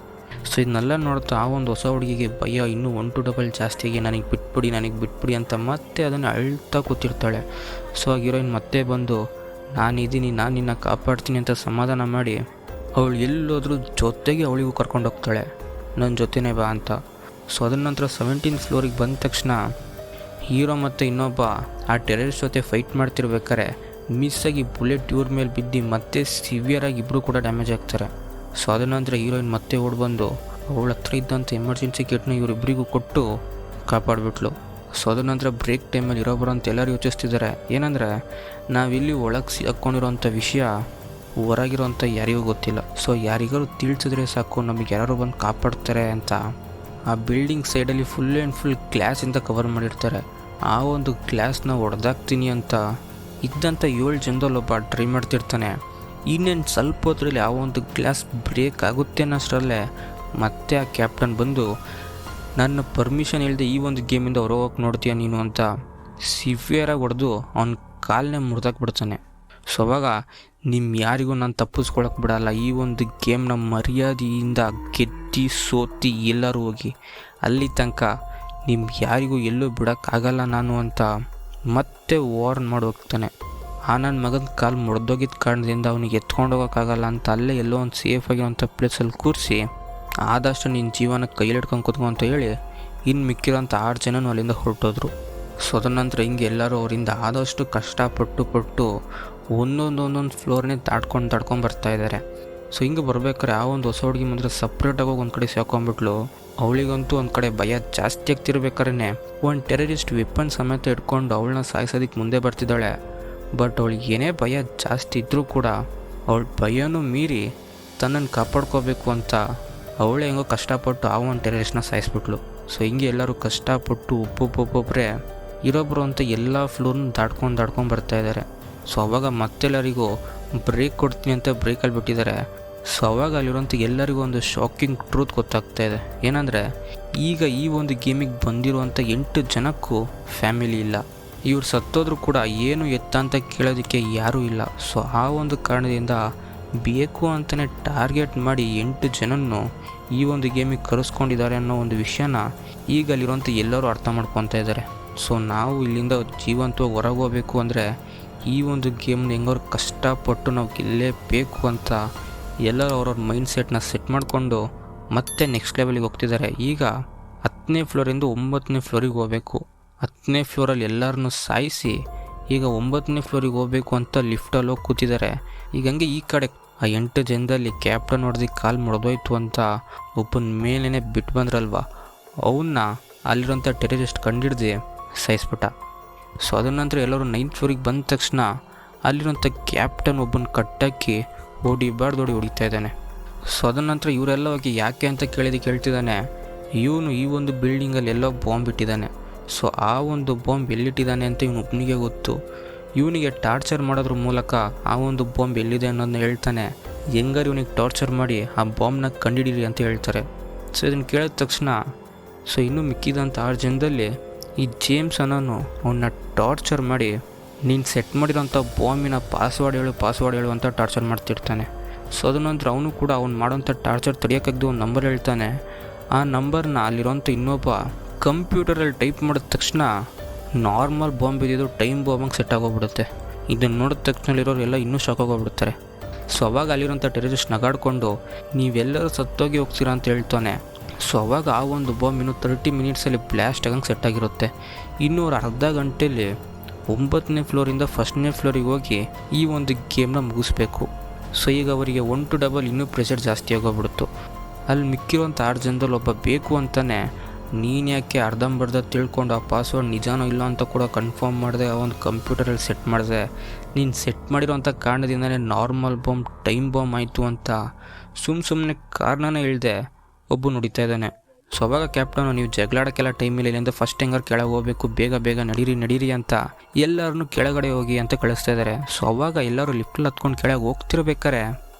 ಸೊ ಇದನ್ನೆಲ್ಲ ನೋಡ್ತಾ ಆ ಒಂದು ಹೊಸ ಹುಡುಗಿಗೆ ಭಯ ಇನ್ನೂ 1 to 2 ಜಾಸ್ತಿಯಾಗಿ ನನಗೆ ಬಿಟ್ಬಿಡಿ ಅಂತ ಮತ್ತೆ ಅದನ್ನು ಅಳ್ತಾ ಕೂತಿರ್ತಾಳೆ. ಸೊ ಆ ಹೀರೋಯಿನ್ ಮತ್ತೆ ಬಂದು ನಾನಿದ್ದೀನಿ, ನಾನು ನಿನ್ನ ಕಾಪಾಡ್ತೀನಿ ಅಂತ ಸಮಾಧಾನ ಮಾಡಿ ಅವಳು ಎಲ್ಲೋದ್ರೂ ಜೊತೆಗೆ ಅವಳಿಗೂ ಕರ್ಕೊಂಡು ಹೋಗ್ತಾಳೆ, ನನ್ನ ಜೊತೆನೇ ಬಾ ಅಂತ. ಸೊ ಅದರ ನಂತರ 17th ಫ್ಲೋರಿಗೆ ಬಂದ ತಕ್ಷಣ ಹೀರೋ ಮತ್ತು ಇನ್ನೊಬ್ಬ ಆ ಟೆರರಿಸ್ಟ್ ಜೊತೆ ಫೈಟ್ ಮಾಡ್ತಿರ್ಬೇಕಾರೆ ಮಿಸ್ಸಾಗಿ ಬುಲೆಟ್ ಇವ್ರ ಮೇಲೆ ಬಿದ್ದು ಮತ್ತೆ ಸಿವಿಯರಾಗಿ ಇಬ್ಬರು ಕೂಡ ಡ್ಯಾಮೇಜ್ ಆಗ್ತಾರೆ. ಸೊ ಅದರ ನಂತರ ಹೀರೋಯಿನ್ ಮತ್ತೆ ಓಡ್ಬಂದು ಅವಳ ಹತ್ರ ಇದ್ದಂಥ ಎಮರ್ಜೆನ್ಸಿ ಕಿಟ್ನ ಇವರಿಬ್ಬರಿಗೂ ಕೊಟ್ಟು ಕಾಪಾಡಿಬಿಟ್ಲು. ಸೊ ಅದರ ನಂತರ ಬ್ರೇಕ್ ಟೈಮಲ್ಲಿ ಇರೋಬ್ಬರು ಅಂತ ಎಲ್ಲರೂ ಯೋಚಿಸ್ತಿದ್ದಾರೆ, ಏನಂದರೆ ನಾವಿಲ್ಲಿ ಒಳಗೆ ಸಿಕ್ಕೊಂಡಿರೋಂಥ ವಿಷಯ ಹೊರಗಿರೋಂಥ ಯಾರಿಗೂ ಗೊತ್ತಿಲ್ಲ. ಸೊ ಯಾರಿಗಾರು ತಿಳಿಸಿದ್ರೆ ಸಾಕು ನಮಗೆ ಯಾರು ಬಂದು ಕಾಪಾಡ್ತಾರೆ ಅಂತ ಆ ಬಿಲ್ಡಿಂಗ್ ಸೈಡಲ್ಲಿ ಫುಲ್ ಆ್ಯಂಡ್ ಫುಲ್ ಗ್ಲಾಸಿಂದ ಕವರ್ ಮಾಡಿರ್ತಾರೆ. ಆ ಒಂದು ಗ್ಲಾಸ್ನ ಹೊಡೆದಾಕ್ತೀನಿ ಅಂತ ಇದ್ದಂಥ 7 ಜನದಲ್ಲಿ ಒಬ್ಬ ಟ್ರೈ ಮಾಡ್ತಿರ್ತಾನೆ. ಇನ್ನೇನು ಸ್ವಲ್ಪ ಹೊತ್ತರಲ್ಲಿ ಆ ಒಂದು ಗ್ಲಾಸ್ ಬ್ರೇಕ್ ಆಗುತ್ತೆ ಅನ್ನೋಷ್ಟರಲ್ಲೇ ಮತ್ತೆ ಆ ಕ್ಯಾಪ್ಟನ್ ಬಂದು ನನ್ನ ಪರ್ಮಿಷನ್ ಇಲ್ಲದೆ ಈ ಒಂದು ಗೇಮಿಂದ ಹೊರಗೋಗಿ ನೋಡ್ತೀಯ ನೀನು ಅಂತ ಸಿವಿಯರಾಗಿ ಹೊಡೆದು ಅವ್ನ ಕಾಲನ್ನೇ ಮುರಿದಾಕ್ಬಿಡ್ತಾನೆ. ಸೊ ಅವಾಗ ಯಾರಿಗೂ ನಾನು ತಪ್ಪಿಸ್ಕೊಳಕ್ಕೆ ಬಿಡಲ್ಲ, ಈ ಒಂದು ಗೇಮ್ನ ಮರ್ಯಾದೆಯಿಂದ ಗೆದ್ದು ಸೋತಿ ಎಲ್ಲರೂ ಹೋಗಿ ಅಲ್ಲಿ ತನಕ ಯಾರಿಗೂ ಎಲ್ಲೂ ಬಿಡೋಕ್ಕಾಗಲ್ಲ ನಾನು ಅಂತ ಮತ್ತೆ ವಾರ್ನ್ ಮಾಡಿ ಹೋಗ್ತಾನೆ. ಆ ನನ್ನ ಮಗನ ಕಾಲು ಮುರಿದೋಗಿದ್ದ ಕಾರಣದಿಂದ ಅವನಿಗೆ ಎತ್ಕೊಂಡು ಹೋಗೋಕ್ಕಾಗಲ್ಲ ಅಂತ ಅಲ್ಲೇ ಎಲ್ಲೋ ಒಂದು ಸೇಫಾಗಿರೋಂಥ ಪ್ಲೇಸಲ್ಲಿ ಕೂರಿಸಿ ಆದಷ್ಟು ನಿನ್ನ ಜೀವನ ಕೈಯಲ್ಲಿ ಹಿಡ್ಕೊಂಡು ಕೂತ್ಕೊ ಅಂತ ಹೇಳಿ ಇನ್ನು ಮಿಕ್ಕಿರೋಂಥ 6 ಜನನೂ ಅಲ್ಲಿಂದ ಹೊರಟೋದ್ರು. ಸೊ ಅದರ ನಂತರ ಹಿಂಗೆ ಎಲ್ಲರೂ ಅವರಿಂದ ಆದಷ್ಟು ಕಷ್ಟಪಟ್ಟು ಒಂದೊಂದು ಫ್ಲೋರ್ನೇ ದಾಟ್ಕೊಂಡು ಬರ್ತಾಯಿದ್ದಾರೆ. ಸೊ ಹಿಂಗೆ ಬರ್ಬೇಕಾದ್ರೆ ಆ ಒಂದು ಹೊಸ ಹುಡುಗಿ ಮಾತ್ರ ಸಪ್ರೇಟಾಗಿ ಹೋಗಿ ಒಂದು ಕಡೆ ಸೇರ್ಕೊಂಡ್ಬಿಟ್ಲು. ಅವಳಿಗಂತೂ ಒಂದು ಕಡೆ ಭಯ ಜಾಸ್ತಿ ಆಗ್ತಿರ್ಬೇಕಾದ್ರೆ ಒಂದು ಟೆರರಿಸ್ಟ್ ವೆಪನ್ ಸಮೇತ ಇಟ್ಕೊಂಡು ಅವಳನ್ನ ಸಾಯಿಸೋದಕ್ಕೆ ಮುಂದೆ ಬರ್ತಿದ್ದಾಳೆ. ಬಟ್ ಅವಳಿಗೆ ಏನೇ ಭಯ ಜಾಸ್ತಿ ಇದ್ದರೂ ಕೂಡ ಅವಳ ಭಯನೂ ಮೀರಿ ತನ್ನನ್ನು ಕಾಪಾಡ್ಕೋಬೇಕು ಅಂತ ಅವಳೇ ಹೆಂಗೋ ಕಷ್ಟಪಟ್ಟು ಆ ಒಂದು ಟೆರರಿಸ್ಟ್ನ ಸಾಯಿಸ್ಬಿಟ್ಲು. ಸೊ ಹಿಂಗೆ ಎಲ್ಲರೂ ಕಷ್ಟಪಟ್ಟು ಒಬ್ಬೊಬ್ಬೊಬ್ಬೊಬ್ಬರೇ ಇರೋಬ್ಬರು ಅಂತ ಎಲ್ಲ ಫ್ಲೋರ್ನ ದಾಟ್ಕೊಂಡು ಬರ್ತಾಯಿದ್ದಾರೆ. ಸೊ ಅವಾಗ ಮತ್ತೆಲ್ಲರಿಗೂ ಬ್ರೇಕ್ ಕೊಡ್ತೀನಿ ಅಂತ ಬ್ರೇಕಲ್ಲಿ ಬಿಟ್ಟಿದ್ದಾರೆ. ಸೊ ಅವಾಗ ಅಲ್ಲಿರೋಂಥ ಎಲ್ಲರಿಗೂ ಒಂದು ಶಾಕಿಂಗ್ ಟ್ರೂತ್ ಗೊತ್ತಾಗ್ತಾ ಇದೆ, ಏನಂದರೆ ಈಗ ಈ ಒಂದು ಗೇಮಿಗೆ ಬಂದಿರುವಂಥ 8 ಜನಕ್ಕೂ ಫ್ಯಾಮಿಲಿ ಇಲ್ಲ. ಇವ್ರು ಸತ್ತೋದ್ರೂ ಕೂಡ ಏನು ಎತ್ತ ಅಂತ ಕೇಳೋದಕ್ಕೆ ಯಾರೂ ಇಲ್ಲ. ಸೊ ಆ ಒಂದು ಕಾರಣದಿಂದ ಬೇಕು ಅಂತಲೇ ಟಾರ್ಗೆಟ್ ಮಾಡಿ 8 ಜನನ್ನು ಈ ಒಂದು ಗೇಮಿಗೆ ಕರೆಸ್ಕೊಂಡಿದ್ದಾರೆ ಅನ್ನೋ ಒಂದು ವಿಷಯನ ಈಗ ಅಲ್ಲಿರುವಂಥ ಎಲ್ಲರೂ ಅರ್ಥ ಮಾಡ್ಕೊತಾ ಇದ್ದಾರೆ. ಸೊ ನಾವು ಇಲ್ಲಿಂದ ಜೀವಂತವಾಗಿ ಹೊರಗೆ ಹೋಗಬೇಕು ಅಂದರೆ ಈ ಒಂದು ಗೇಮ್ನ ಹೆಂಗವ್ರು ಕಷ್ಟಪಟ್ಟು ನಾವು ಗೆಲ್ಲೇಬೇಕು ಅಂತ ಎಲ್ಲರೂ ಅವ್ರವ್ರ ಮೈಂಡ್ಸೆಟ್ನ ಸೆಟ್ ಮಾಡಿಕೊಂಡು ಮತ್ತೆ ನೆಕ್ಸ್ಟ್ ಲೆವೆಲಿಗೆ ಹೋಗ್ತಿದ್ದಾರೆ. ಈಗ 10ನೇ ಫ್ಲೋರಿಂದ 9ನೇ ಫ್ಲೋರಿಗೆ ಹೋಗಬೇಕು. 10ನೇ ಫ್ಲೋರಲ್ಲಿ ಎಲ್ಲರನ್ನೂ ಸಾಯಿಸಿ ಈಗ 9ನೇ ಫ್ಲೋರಿಗೆ ಹೋಗಬೇಕು ಅಂತ ಲಿಫ್ಟಲ್ಲಿ ಹೋಗಿ ಕೂತಿದ್ದಾರೆ. ಈಗ ಹಂಗೆ ಈ ಕಡೆ ಆ 8 ಜನದಲ್ಲಿ ಕ್ಯಾಪ್ಟನ್ ಹೊಡೆದು ಕಾಲು ಮುರಿದೋಯ್ತು ಅಂತ ಒಬ್ಬನ ಮೇಲೇ ಬಿಟ್ಟು ಬಂದ್ರಲ್ವ, ಅವನ್ನ ಅಲ್ಲಿರೋಂಥ ಟೆರರಿಸ್ಟ್ ಕಂಡಿಡ್ದು ಸಾಯಿಸ್ಬಿಟ್ಟ. ಸೊ ಅದ ನಂತರ ಎಲ್ಲರೂ 9th ಫ್ಲೋರಿಗೆ ಬಂದ ತಕ್ಷಣ ಅಲ್ಲಿರೋಂಥ ಕ್ಯಾಪ್ಟನ್ ಒಬ್ಬನ ಕಟ್ಟಾಕಿ ಹೊಡಿಬಾರ್ದು ಹೊಡಿತಾ ಇದ್ದಾನೆ. ಸೊ ಅದ ನಂತರ ಇವರೆಲ್ಲ ಹೋಗಿ ಯಾಕೆ ಅಂತ ಕೇಳ್ತಿದ್ದಾನೆ. ಇವನು ಈ ಒಂದು ಬಿಲ್ಡಿಂಗಲ್ಲಿ ಎಲ್ಲೋ ಬಾಂಬ್ ಇಟ್ಟಿದ್ದಾನೆ. ಸೊ ಆ ಒಂದು ಬಾಂಬ್ ಎಲ್ಲಿಟ್ಟಿದ್ದಾನೆ ಅಂತ ಇವನು ಒಬ್ಬನಿಗೆ ಗೊತ್ತು. ಇವನಿಗೆ ಟಾರ್ಚರ್ ಮಾಡೋದ್ರ ಮೂಲಕ ಆ ಒಂದು ಬಾಂಬ್ ಎಲ್ಲಿದೆ ಅನ್ನೋದನ್ನ ಹೇಳ್ತಾನೆ. ಹೆಂಗಾರು ಇವನಿಗೆ ಟಾರ್ಚರ್ ಮಾಡಿ ಆ ಬಾಂಬ್ನ ಕಂಡಿಡೀರಿ ಅಂತ ಹೇಳ್ತಾರೆ. ಸೊ ಇದನ್ನು ಕೇಳಿದ ತಕ್ಷಣ ಸೊ ಇನ್ನೂ ಮಿಕ್ಕಿದಂಥ 6 ಜನದಲ್ಲಿ ಈ ಜೇಮ್ಸ್ ಅನ್ನೋನು ಅವನ್ನ ಟಾರ್ಚರ್ ಮಾಡಿ ನೀನು ಸೆಟ್ ಮಾಡಿರೋಂಥ ಬಾಂಬಿನ ಪಾಸ್ವರ್ಡ್ ಹೇಳು ಅಂತ ಟಾರ್ಚರ್ ಮಾಡ್ತಿರ್ತಾನೆ. ಸೊ ಅದ ನಂತರ ಅವನು ಕೂಡ ಅವ್ನು ಮಾಡೋಂಥ ಟಾರ್ಚರ್ ತಡೆಯೋಕ್ಕಾಗ್ದು ಒಂದು ನಂಬರ್ ಹೇಳ್ತಾನೆ. ಆ ನಂಬರ್ನ ಅಲ್ಲಿರೋಂಥ ಇನ್ನೊಬ್ಬ ಕಂಪ್ಯೂಟರಲ್ಲಿ ಟೈಪ್ ಮಾಡಿದ ತಕ್ಷಣ ನಾರ್ಮಲ್ ಬಾಂಬ್ ಇದ್ದಿದ್ದು ಟೈಮ್ ಬಾಂಬಂಗೆ ಸೆಟ್ ಆಗೋಗ್ಬಿಡುತ್ತೆ. ಇದನ್ನು ನೋಡಿದ ತಕ್ಷಣಲ್ಲಿರೋರು ಎಲ್ಲ ಇನ್ನೂ ಶಾಕ್ ಆಗೋಗ್ಬಿಡ್ತಾರೆ. ಸೊ ಅವಾಗ ಅಲ್ಲಿರೋಂಥ ಟೆರರಿಸ್ಟ್ ನಗಾಡ್ಕೊಂಡು ನೀವೆಲ್ಲರೂ ಸತ್ತೋಗಿ ಹೋಗ್ತೀರಾ ಅಂತ ಹೇಳ್ತಾನೆ. ಸೊ ಅವಾಗ ಆ ಒಂದು ಬಾಂಬ್ ಇನ್ನೂ 30 ಮಿನಿಟ್ಸಲ್ಲಿ ಬ್ಲಾಸ್ಟ್ ಆಗಂಗೆ ಸೆಟ್ ಆಗಿರುತ್ತೆ. ಇನ್ನೂ ಅರ್ಧ ಗಂಟೆಯಲ್ಲಿ 9ನೇ ಫ್ಲೋರಿಂದ 1ನೇ ಫ್ಲೋರಿಗೆ ಹೋಗಿ ಈ ಒಂದು ಗೇಮ್ನ ಮುಗಿಸ್ಬೇಕು. ಸೊ ಈಗ ಅವರಿಗೆ 1 to 2 ಇನ್ನೂ ಪ್ರೆಷರ್ ಜಾಸ್ತಿ ಆಗೋಗ್ಬಿಡ್ತು. ಅಲ್ಲಿ ಮಿಕ್ಕಿರೋಂಥ 6 ಜನದಲ್ಲಿ ಒಬ್ಬ ಬೇಕು ಅಂತಾನೆ ನೀನು ಯಾಕೆ ಅರ್ಧಂಬರ್ಧ ತಿಳ್ಕೊಂಡು ಆ ಪಾಸ್ವರ್ಡ್ ನಿಜಾನೋ ಇಲ್ಲ ಅಂತ ಕೂಡ ಕನ್ಫರ್ಮ್ ಮಾಡಿದೆ. ಆ ಒಂದು ಕಂಪ್ಯೂಟರಲ್ಲಿ ಸೆಟ್ ಮಾಡಿದೆ. ನೀನು ಸೆಟ್ ಮಾಡಿರೋಂಥ ಕಾರಣದಿಂದಲೇ ನಾರ್ಮಲ್ ಬಾಂಬ್ ಟೈಮ್ ಬಾಂಬ್ ಆಯಿತು ಅಂತ ಸುಮ್ಮನೆ ಕಾರಣನೇ ಹೇಳ್ದೆ ಒಬ್ಬ ನುಡಿತಾ ಇದ್ದಾನೆ. ಸೊ ಅವಾಗ ಕ್ಯಾಪ್ಟನು ನೀವು ಜಗಳಾಡೋಕ್ಕೆಲ್ಲ ಟೈಮಿಲ್ಲ, ಇಲ್ಲಿಂದ ಫಸ್ಟ್ ಹೆಂಗಾರು ಕೆಳಗೆ ಹೋಗಬೇಕು, ಬೇಗ ನಡೀರಿ ಅಂತ ಎಲ್ಲರನ್ನೂ ಕೆಳಗಡೆ ಹೋಗಿ ಅಂತ ಕಳಿಸ್ತಾ ಇದ್ದಾರೆ. ಸೊ ಅವಾಗ ಎಲ್ಲರೂ ಲಿಫ್ಟಲ್ಲಿ ಹತ್ಕೊಂಡು ಕೆಳಗೆ ಹೋಗ್ತಿರ್ಬೇಕಾರೆ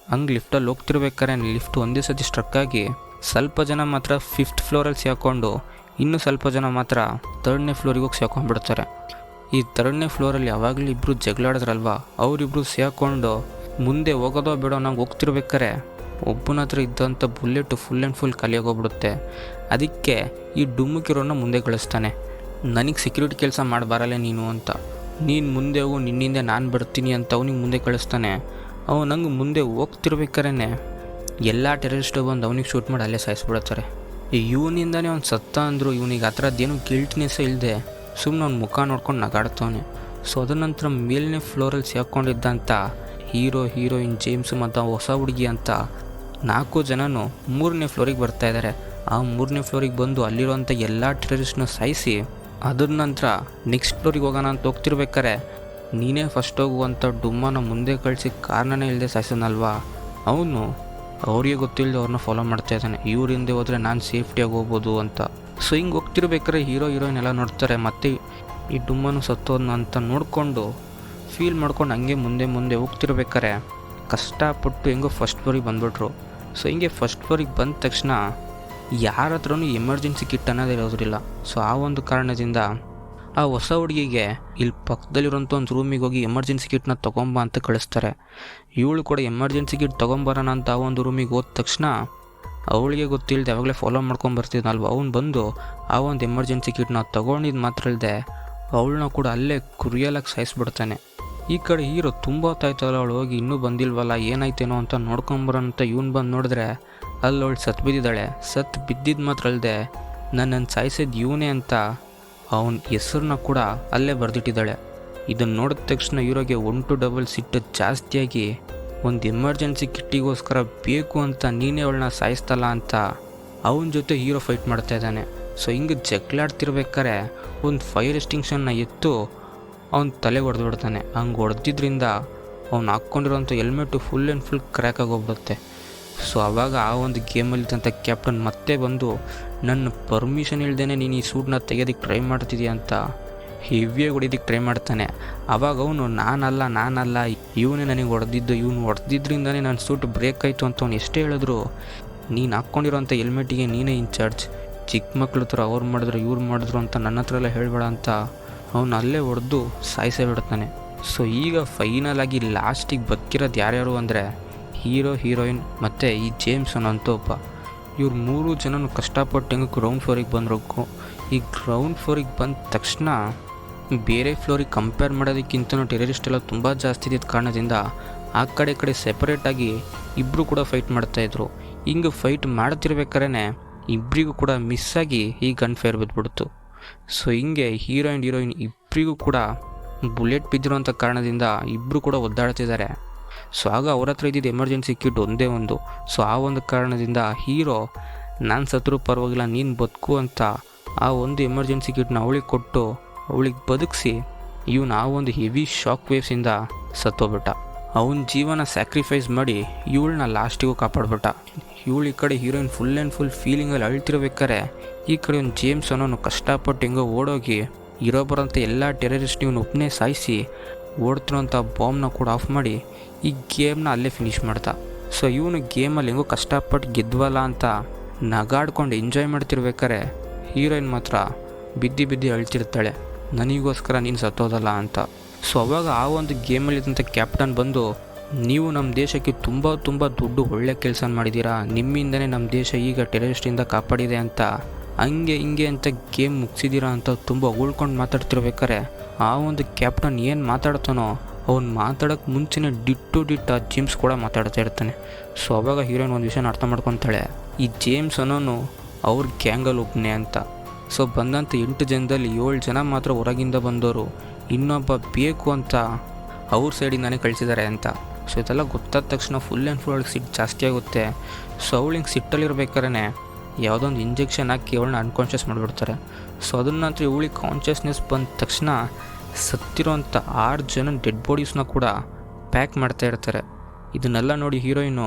ಲಿಫ್ಟಲ್ಲಿ ಹೋಗ್ತಿರ್ಬೇಕಾರೆ ಲಿಫ್ಟ್ ಒಂದೇ ಸತಿ ಸ್ಟ್ರಕ್ ಆಗಿ ಸ್ವಲ್ಪ ಜನ ಮಾತ್ರ 5th ಫ್ಲೋರಲ್ಲಿ ಸೇರಿಕೊಂಡು ಇನ್ನೂ ಸ್ವಲ್ಪ ಜನ ಮಾತ್ರ 3ನೇ ಫ್ಲೋರಿಗೆ ಹೋಗಿ ಸೇರ್ಕೊಂಡ್ಬಿಡ್ತಾರೆ. ಈ 3ನೇ ಫ್ಲೋರಲ್ಲಿ ಯಾವಾಗಲೂ ಇಬ್ಬರು ಜಗಳಾಡಿದ್ರಲ್ವ, ಅವರಿಬ್ಬರು ಸೇರ್ಕೊಂಡು ಮುಂದೆ ಹೋಗೋದೋ ಬೇಡೋ ನಂಗೆ ಹೋಗ್ತಿರ್ಬೇಕಾರೆ ಒಬ್ಬನ ಹತ್ರ ಇದ್ದಂಥ ಬುಲೆಟು ಫುಲ್ ಆ್ಯಂಡ್ ಫುಲ್ ಖಾಲಿಯಾಗೋಗ್ಬಿಡುತ್ತೆ. ಅದಕ್ಕೆ ಈ ಡುಮ್ಮುಕಿರೋನ್ನ ಮುಂದೆ ಕಳಿಸ್ತಾನೆ. ನನಗೆ ಸೆಕ್ಯೂರಿಟಿ ಕೆಲಸ ಮಾಡಬಾರಲ್ಲ ನೀನು ಅಂತ, ನೀನು ಮುಂದೆ ಹೋಗು, ನಿನ್ನಿಂದ ನಾನು ಬರ್ತೀನಿ ಅಂತ ಅವನಿಗೆ ಮುಂದೆ ಕಳಿಸ್ತಾನೆ. ಅವನು ನಂಗೆ ಮುಂದೆ ಹೋಗ್ತಿರ್ಬೇಕಾರೆ ಎಲ್ಲ ಟೆರರಿಸ್ಟು ಬಂದು ಅವನಿಗೆ ಶೂಟ್ ಮಾಡಿ ಅಲ್ಲೇ ಸಾಯಿಸ್ಬಿಡ್ತಾರೆ. ಇವನಿಂದನೇ ಅವ್ನು ಸತ್ತ ಅಂದರು ಇವನಿಗೆ ಆ ಥರದ್ದೇನು ಗಿಲ್ಟ್ನೆಸ್ಸೇ ಇಲ್ಲದೆ ಸುಮ್ಮನೆ ಅವ್ನ ಮುಖ ನೋಡ್ಕೊಂಡು ನಗಾಡ್ತವನೆ. ಸೊ ಅದ ನಂತರ ಮೇಲನೇ ಫ್ಲೋರಲ್ಲಿ ಸೇರ್ಕೊಂಡಿದ್ದಂಥ ಹೀರೋಯಿನ್ ಜೇಮ್ಸ್ ಮತ್ತು ಹೊಸ ಹುಡುಗಿ ಅಂತ 4 ಜನನು 3ನೇ ಫ್ಲೋರಿಗೆ ಬರ್ತಾಯಿದ್ದಾರೆ. ಆ 3ನೇ ಫ್ಲೋರಿಗೆ ಬಂದು ಅಲ್ಲಿರೋಂಥ ಎಲ್ಲ ಟೆರರಿಸ್ಟ್ನ ಸಾಯಿಸಿ ಅದ್ರ ನಂತರ ನೆಕ್ಸ್ಟ್ ಫ್ಲೋರಿಗೆ ಹೋಗೋಣ ಅಂತ ಹೋಗ್ತಿರ್ಬೇಕಾರೆ ನೀನೇ ಫಸ್ಟ್ ಹೋಗುವಂಥ ಡುಮ್ಮನ ಮುಂದೆ ಕಳಿಸಿ ಕಾರಣನೇ ಇಲ್ಲದೆ ಸಾಯಿಸೋನಲ್ವಾ, ಅವನು ಅವ್ರಿಗೆ ಗೊತ್ತಿಲ್ಲದೆ ಅವ್ರನ್ನ ಫಾಲೋ ಮಾಡ್ತಾ ಇದ್ದಾನೆ. ಇವ್ರ ಹಿಂದೆ ಹೋದರೆ ನಾನು ಸೇಫ್ಟಿಯಾಗಿ ಹೋಗ್ಬೋದು ಅಂತ. ಸೊ ಹಿಂಗೆ ಹೋಗ್ತಿರ್ಬೇಕಾರೆ ಹೀರೋಯಿನ್ ಎಲ್ಲ ನೋಡ್ತಾರೆ. ಮತ್ತು ಈ ಡುಮ್ಮನು ಸತ್ತೋದ್ನ ಅಂತ ನೋಡಿಕೊಂಡು ಫೀಲ್ ಮಾಡ್ಕೊಂಡು ಹಂಗೆ ಮುಂದೆ ಹೋಗ್ತಿರ್ಬೇಕಾರೆ ಕಷ್ಟಪಟ್ಟು ಹೆಂಗೋ ಫಸ್ಟ್ ಫ್ಲೋರಿಗೆ ಬಂದುಬಿಟ್ರು. ಸೊ ಹಿಂಗೆ ಫಸ್ಟ್ ಫ್ಲೋರಿಗೆ ಬಂದ ತಕ್ಷಣ ಯಾರ ಹತ್ರನೂ ಎಮರ್ಜೆನ್ಸಿ ಕಿಟ್ ಅನ್ನೋದೇ ಇರೋದಿಲ್ಲ. ಸೊ ಆ ಒಂದು ಕಾರಣದಿಂದ ಆ ಹೊಸ ಹುಡುಗಿಗೆ ಇಲ್ಲಿ ಪಕ್ಕದಲ್ಲಿರೋಂಥ ಒಂದು ರೂಮಿಗೆ ಹೋಗಿ ಎಮರ್ಜೆನ್ಸಿ ಕಿಟ್ನ ತೊಗೊಂಬ ಅಂತ ಕಳಿಸ್ತಾರೆ. ಇವಳು ಕೂಡ ಎಮರ್ಜೆನ್ಸಿ ಕಿಟ್ ತೊಗೊಂಬರೋಣ ಅಂತ ಆ ಒಂದು ರೂಮಿಗೆ ಹೋದ ತಕ್ಷಣ ಅವಳಿಗೆ ಗೊತ್ತಿಲ್ಲದೆ ಯಾವಾಗಲೇ ಫಾಲೋ ಮಾಡ್ಕೊಂಬರ್ತಿದ್ನಲ್ವ, ಅವ್ನು ಬಂದು ಆ ಒಂದು ಎಮರ್ಜೆನ್ಸಿ ಕಿಟ್ನ ತೊಗೊಂಡಿದ್ದು ಮಾತ್ರ ಇಲ್ಲದೆ ಅವಳನ್ನ ಕೂಡ ಅಲ್ಲೇ ಕುರಿಯಲಾಗಿ ಸಾಯಿಸ್ಬಿಡ್ತಾನೆ. ಈ ಕಡೆ ಹೀರೋ ತುಂಬ ಹೊತ್ತಾಯ್ತಲ್ಲ, ಅವಳು ಹೋಗಿ ಇನ್ನೂ ಬಂದಿಲ್ವಲ್ಲ ಏನಾಯ್ತೇನೋ ಅಂತ ನೋಡ್ಕೊಂಬರೋಂತ ಇವನು ಬಂದು ನೋಡಿದ್ರೆ ಅಲ್ಲಿ ಅವಳು ಸತ್ತು ಬಿದ್ದಿದ್ದಾಳೆ. ಸತ್ತು ಬಿದ್ದಿದ್ದು ಮಾತ್ರ ಅಲ್ಲದೆ ನನ್ನನ್ನು ಸಾಯಿಸಿದ್ದು ಇವನೇ ಅಂತ ಅವನ ಹೆಸರನ್ನ ಕೂಡ ಅಲ್ಲೇ ಬರೆದಿಟ್ಟಿದ್ದಾಳೆ. ಇದನ್ನು ನೋಡಿದ ತಕ್ಷಣ ಹೀರೋಗೆ 1 to 2 ಸಿಟ್ಟು ಜಾಸ್ತಿಯಾಗಿ ಒಂದು ಎಮರ್ಜೆನ್ಸಿ ಕಿಟ್ಟಿಗೋಸ್ಕರ ಬೇಕು ಅಂತ ನೀನೇ ಅವಳನ್ನ ಸಾಯಿಸ್ತಲ್ಲ ಅಂತ ಅವನ ಜೊತೆ ಹೀರೋ ಫೈಟ್ ಮಾಡ್ತಾ ಇದ್ದಾನೆ. ಸೊ ಹಿಂಗೆ ಜಗಳಾಡ್ತಿರ್ಬೇಕಾರೆ ಒಂದು ಫೈರ್ ಎಕ್ಸ್ಟಿಂಕ್ಷನ್ನ ಎತ್ತು ಅವನ ತಲೆಗೆ ಹೊಡೆದ್ಬಿಡ್ತಾನೆ. ಹಂಗೆ ಹೊಡೆದಿದ್ದರಿಂದ ಅವ್ನು ಹಾಕ್ಕೊಂಡಿರೋಂಥ helmet full and full crack ಆಗೋಗ್ಬಿಡುತ್ತೆ. ಸೊ ಆವಾಗ ಆ ಒಂದು ಗೇಮಲ್ಲಿದ್ದಂಥ ಕ್ಯಾಪ್ಟನ್ ಮತ್ತೆ ಬಂದು ನನ್ನ ಪರ್ಮಿಷನ್ ಇಲ್ದೇ ನೀನು ಈ ಸೂಟ್ನ ತೆಗೆಯೋದಕ್ಕೆ ಟ್ರೈ ಮಾಡ್ತಿದ್ದೀಯ ಅಂತ ಹೆವಿಯಾಗಿ ಹೊಡಿಯೋದಕ್ಕೆ ಟ್ರೈ ಮಾಡ್ತಾನೆ. ಆವಾಗ ಅವನು ನಾನಲ್ಲ ಇವನೇ ನನಗೆ ಹೊಡೆದಿದ್ದು, ಇವನು ಹೊಡೆದಿದ್ರಿಂದನೇ ನನ್ನ ಸೂಟ್ ಬ್ರೇಕ್ ಆಯಿತು ಅಂತ ಅವ್ನು ಎಷ್ಟೇ ಹೇಳಿದ್ರು ನೀನು ಹಾಕ್ಕೊಂಡಿರೋಂಥ ಹೆಲ್ಮೆಟಿಗೆ ನೀನೇ ಇನ್ಚಾರ್ಜ್, ಚಿಕ್ಕ ಮಕ್ಳ ಹತ್ರ ಅವ್ರು ಮಾಡಿದ್ರು ಇವ್ರು ಮಾಡಿದ್ರು ಅಂತ ನನ್ನ ಹತ್ರ ಎಲ್ಲ ಹೇಳಬೇಡ ಅಂತ ಅವನು ಅಲ್ಲೇ ಹೊಡೆದು ಸಾಯಿಸೇ ಬಿಡ್ತಾನೆ. ಸೊ ಈಗ ಫೈನಲ್ ಆಗಿ ಲಾಸ್ಟಿಗೆ ಬದುಕಿರೋದು ಯಾರ್ಯಾರು ಅಂದರೆ ಹೀರೋಯಿನ್ ಮತ್ತು ಈ ಜೇಮ್ಸ್ ಅನ್ನೋಂಥ ಒಬ್ಬ. ಇವ್ರು 3 ಜನನು ಕಷ್ಟಪಟ್ಟು ಹೆಂಗೆ ಗ್ರೌಂಡ್ ಫ್ಲೋರಿಗೆ ಬಂದಿರೋಕ್ಕೂ ಈ ಗ್ರೌಂಡ್ ಫ್ಲೋರಿಗೆ ಬಂದ ತಕ್ಷಣ ಬೇರೆ ಫ್ಲೋರಿಗೆ ಕಂಪೇರ್ ಮಾಡೋದಕ್ಕಿಂತನೂ ಟೆರರಿಸ್ಟ್ ಎಲ್ಲ ತುಂಬ ಜಾಸ್ತಿ ಇದ್ದ ಕಾರಣದಿಂದ ಆ ಕಡೆ ಸೆಪರೇಟಾಗಿ ಇಬ್ಬರು ಕೂಡ ಫೈಟ್ ಮಾಡ್ತಾಯಿದ್ರು. ಹಿಂಗೆ ಫೈಟ್ ಮಾಡ್ತಿರ್ಬೇಕಾದ್ರೆ ಇಬ್ಬರಿಗೂ ಕೂಡ ಮಿಸ್ಸಾಗಿ ಈ ಗನ್ ಫೈರ್ ಬಿದ್ದುಬಿಡ್ತು. ಸೊ ಹಿಂಗೆ ಹೀರೋ ಆ್ಯಂಡ್ ಹೀರೋಯಿನ್ ಇಬ್ಬರಿಗೂ ಕೂಡ ಬುಲೆಟ್ ಬಿದ್ದಿರೋಂಥ ಕಾರಣದಿಂದ ಇಬ್ಬರು ಕೂಡ ಒದ್ದಾಡ್ತಿದ್ದಾರೆ. ಸೊ ಆಗ ಅವ್ರ ಹತ್ರ ಇದ್ದಿದ್ದು ಎಮರ್ಜೆನ್ಸಿ ಕಿಟ್ ಒಂದೇ ಒಂದು. ಸೊ ಆ ಒಂದು ಕಾರಣದಿಂದ ಹೀರೋ ನಾನು ಸತ್ರು ಪರವಾಗಿಲ್ಲ ನೀನು ಬದುಕು ಅಂತ ಆ ಒಂದು ಎಮರ್ಜೆನ್ಸಿ ಕಿಟ್ನ ಅವಳಿಗೆ ಕೊಟ್ಟು ಅವಳಿಗೆ ಬದುಕಿಸಿ ಇವನು ಆ ಒಂದು ಹೆವಿ ಶಾಕ್ ವೇವ್ಸಿಂದ ಸತ್ತೋಗ್ಬಿಟ್ಟ. ಅವನ ಜೀವನ ಸ್ಯಾಕ್ರಿಫೈಸ್ ಮಾಡಿ ಇವಳನ್ನ ಲಾಸ್ಟಿಗೂ ಕಾಪಾಡ್ಬಿಟ್ಟ. ಇವಳು ಈ ಕಡೆ ಹೀರೋಯಿನ್ ಫುಲ್ ಆ್ಯಂಡ್ ಫುಲ್ ಫೀಲಿಂಗಲ್ಲಿ ಅಳ್ತಿರ್ಬೇಕಾರೆ ಈ ಕಡೆ ಒಂದು ಜೇಮ್ಸ್ ಅನ್ನೋನು ಕಷ್ಟಪಟ್ಟು ಹೆಂಗೋ ಓಡೋಗಿ ಇರೋ ಬರೋಂಥ ಎಲ್ಲ ಟೆರರಿಸ್ಟ್ ಇವನು ಒಬ್ಬನೇ ಸಾಯಿಸಿ ಓಡ್ತಿರೋಂಥ ಬಾಂಬ್ನ ಕೂಡ ಆಫ್ ಮಾಡಿ ಈ ಗೇಮ್ನ ಅಲ್ಲೇ ಫಿನಿಷ್ ಮಾಡ್ದ. ಸೊ ಇವನು ಗೇಮಲ್ಲಿ ಹೆಂಗೋ ಕಷ್ಟಪಟ್ಟು ಗೆದ್ವಲ್ಲ ಅಂತ ನಗಾಡ್ಕೊಂಡು ಎಂಜಾಯ್ ಮಾಡ್ತಿರ್ಬೇಕಾರೆ ಹೀರೋಯಿನ್ ಮಾತ್ರ ಬಿದ್ದು ಅಳ್ತಿರ್ತಾಳೆ, ನನಗೋಸ್ಕರ ನೀನು ಸತ್ತೋದಲ್ಲ ಅಂತ. ಸೊ ಅವಾಗ ಆ ಒಂದು ಗೇಮಲ್ಲಿದ್ದಂಥ ಕ್ಯಾಪ್ಟನ್ ಬಂದು, ನೀವು ನಮ್ಮ ದೇಶಕ್ಕೆ ತುಂಬ ದುಡ್ಡು ಒಳ್ಳೆ ಕೆಲಸ ಮಾಡಿದ್ದೀರಾ, ನಿಮ್ಮಿಂದನೇ ನಮ್ಮ ದೇಶ ಈಗ ಟೆರರಿಸ್ಟಿಂದ ಕಾಪಾಡಿದೆ ಅಂತ ಹಂಗೆ ಹಿಂಗೆ ಅಂತ ಗೇಮ್ ಮುಗಿಸಿದ್ದೀರಾ ಅಂತ ತುಂಬ ಉಳ್ಕೊಂಡು ಮಾತಾಡ್ತಿರ್ಬೇಕಾರೆ ಆ ಒಂದು ಕ್ಯಾಪ್ಟನ್ ಏನು ಮಾತಾಡ್ತಾನೋ ಅವ್ನು ಮಾತಾಡೋಕ್ಕೆ ಮುಂಚೆನೇ ಡಿಟ್ ಆ ಜೇಮ್ಸ್ ಕೂಡ ಮಾತಾಡ್ತಾ ಇರ್ತಾನೆ. ಸೊ ಅವಾಗ ಹೀರೋಯಿನ್ ಒಂದು ವಿಷಯನ ಅರ್ಥ ಮಾಡ್ಕೊತಾಳೆ, ಈ ಜೇಮ್ಸ್ ಅನ್ನೋನು ಅವ್ರ ಗ್ಯಾಂಗಲ್ಲಿ ಒಬ್ಬನೇ ಅಂತ. ಸೊ ಬಂದಂಥ 8 ಜನದಲ್ಲಿ 7 ಜನ ಮಾತ್ರ ಹೊರಗಿಂದ ಬಂದವರು, ಇನ್ನೊಬ್ಬ ಬೇಕು ಅಂತ ಅವ್ರ ಸೈಡಿಂದಾನೇ ಕಳಿಸಿದ್ದಾರೆ ಅಂತ. ಸೊ ಇದೆಲ್ಲ ಗೊತ್ತಾದ ತಕ್ಷಣ ಫುಲ್ ಆ್ಯಂಡ್ ಫುಲ್ ಅವಳಿಗೆ ಸಿಟ್ಟು ಜಾಸ್ತಿ ಆಗುತ್ತೆ. ಸೊ ಅವಳಿಗೆ ಸಿಟ್ಟಲ್ಲಿರ್ಬೇಕಾದ್ರೆ ಯಾವುದೋ ಒಂದು ಇಂಜೆಕ್ಷನ್ ಹಾಕಿ ಅವಳನ್ನ ಅನ್ಕಾನ್ಷಿಯಸ್ ಮಾಡಿಬಿಡ್ತಾರೆ. ಸೊ ಅದನ್ನ ನಂತರ ಇವಳಿಗೆ ಕಾನ್ಷಿಯಸ್ನೆಸ್ ಬಂದ ತಕ್ಷಣ ಸತ್ತಿರೋಂಥ 6 ಜನ ಡೆಡ್ ಬಾಡೀಸ್ನ ಕೂಡ ಪ್ಯಾಕ್ ಮಾಡ್ತಾ ಇರ್ತಾರೆ. ಇದನ್ನೆಲ್ಲ ನೋಡಿ ಹೀರೋಯಿನು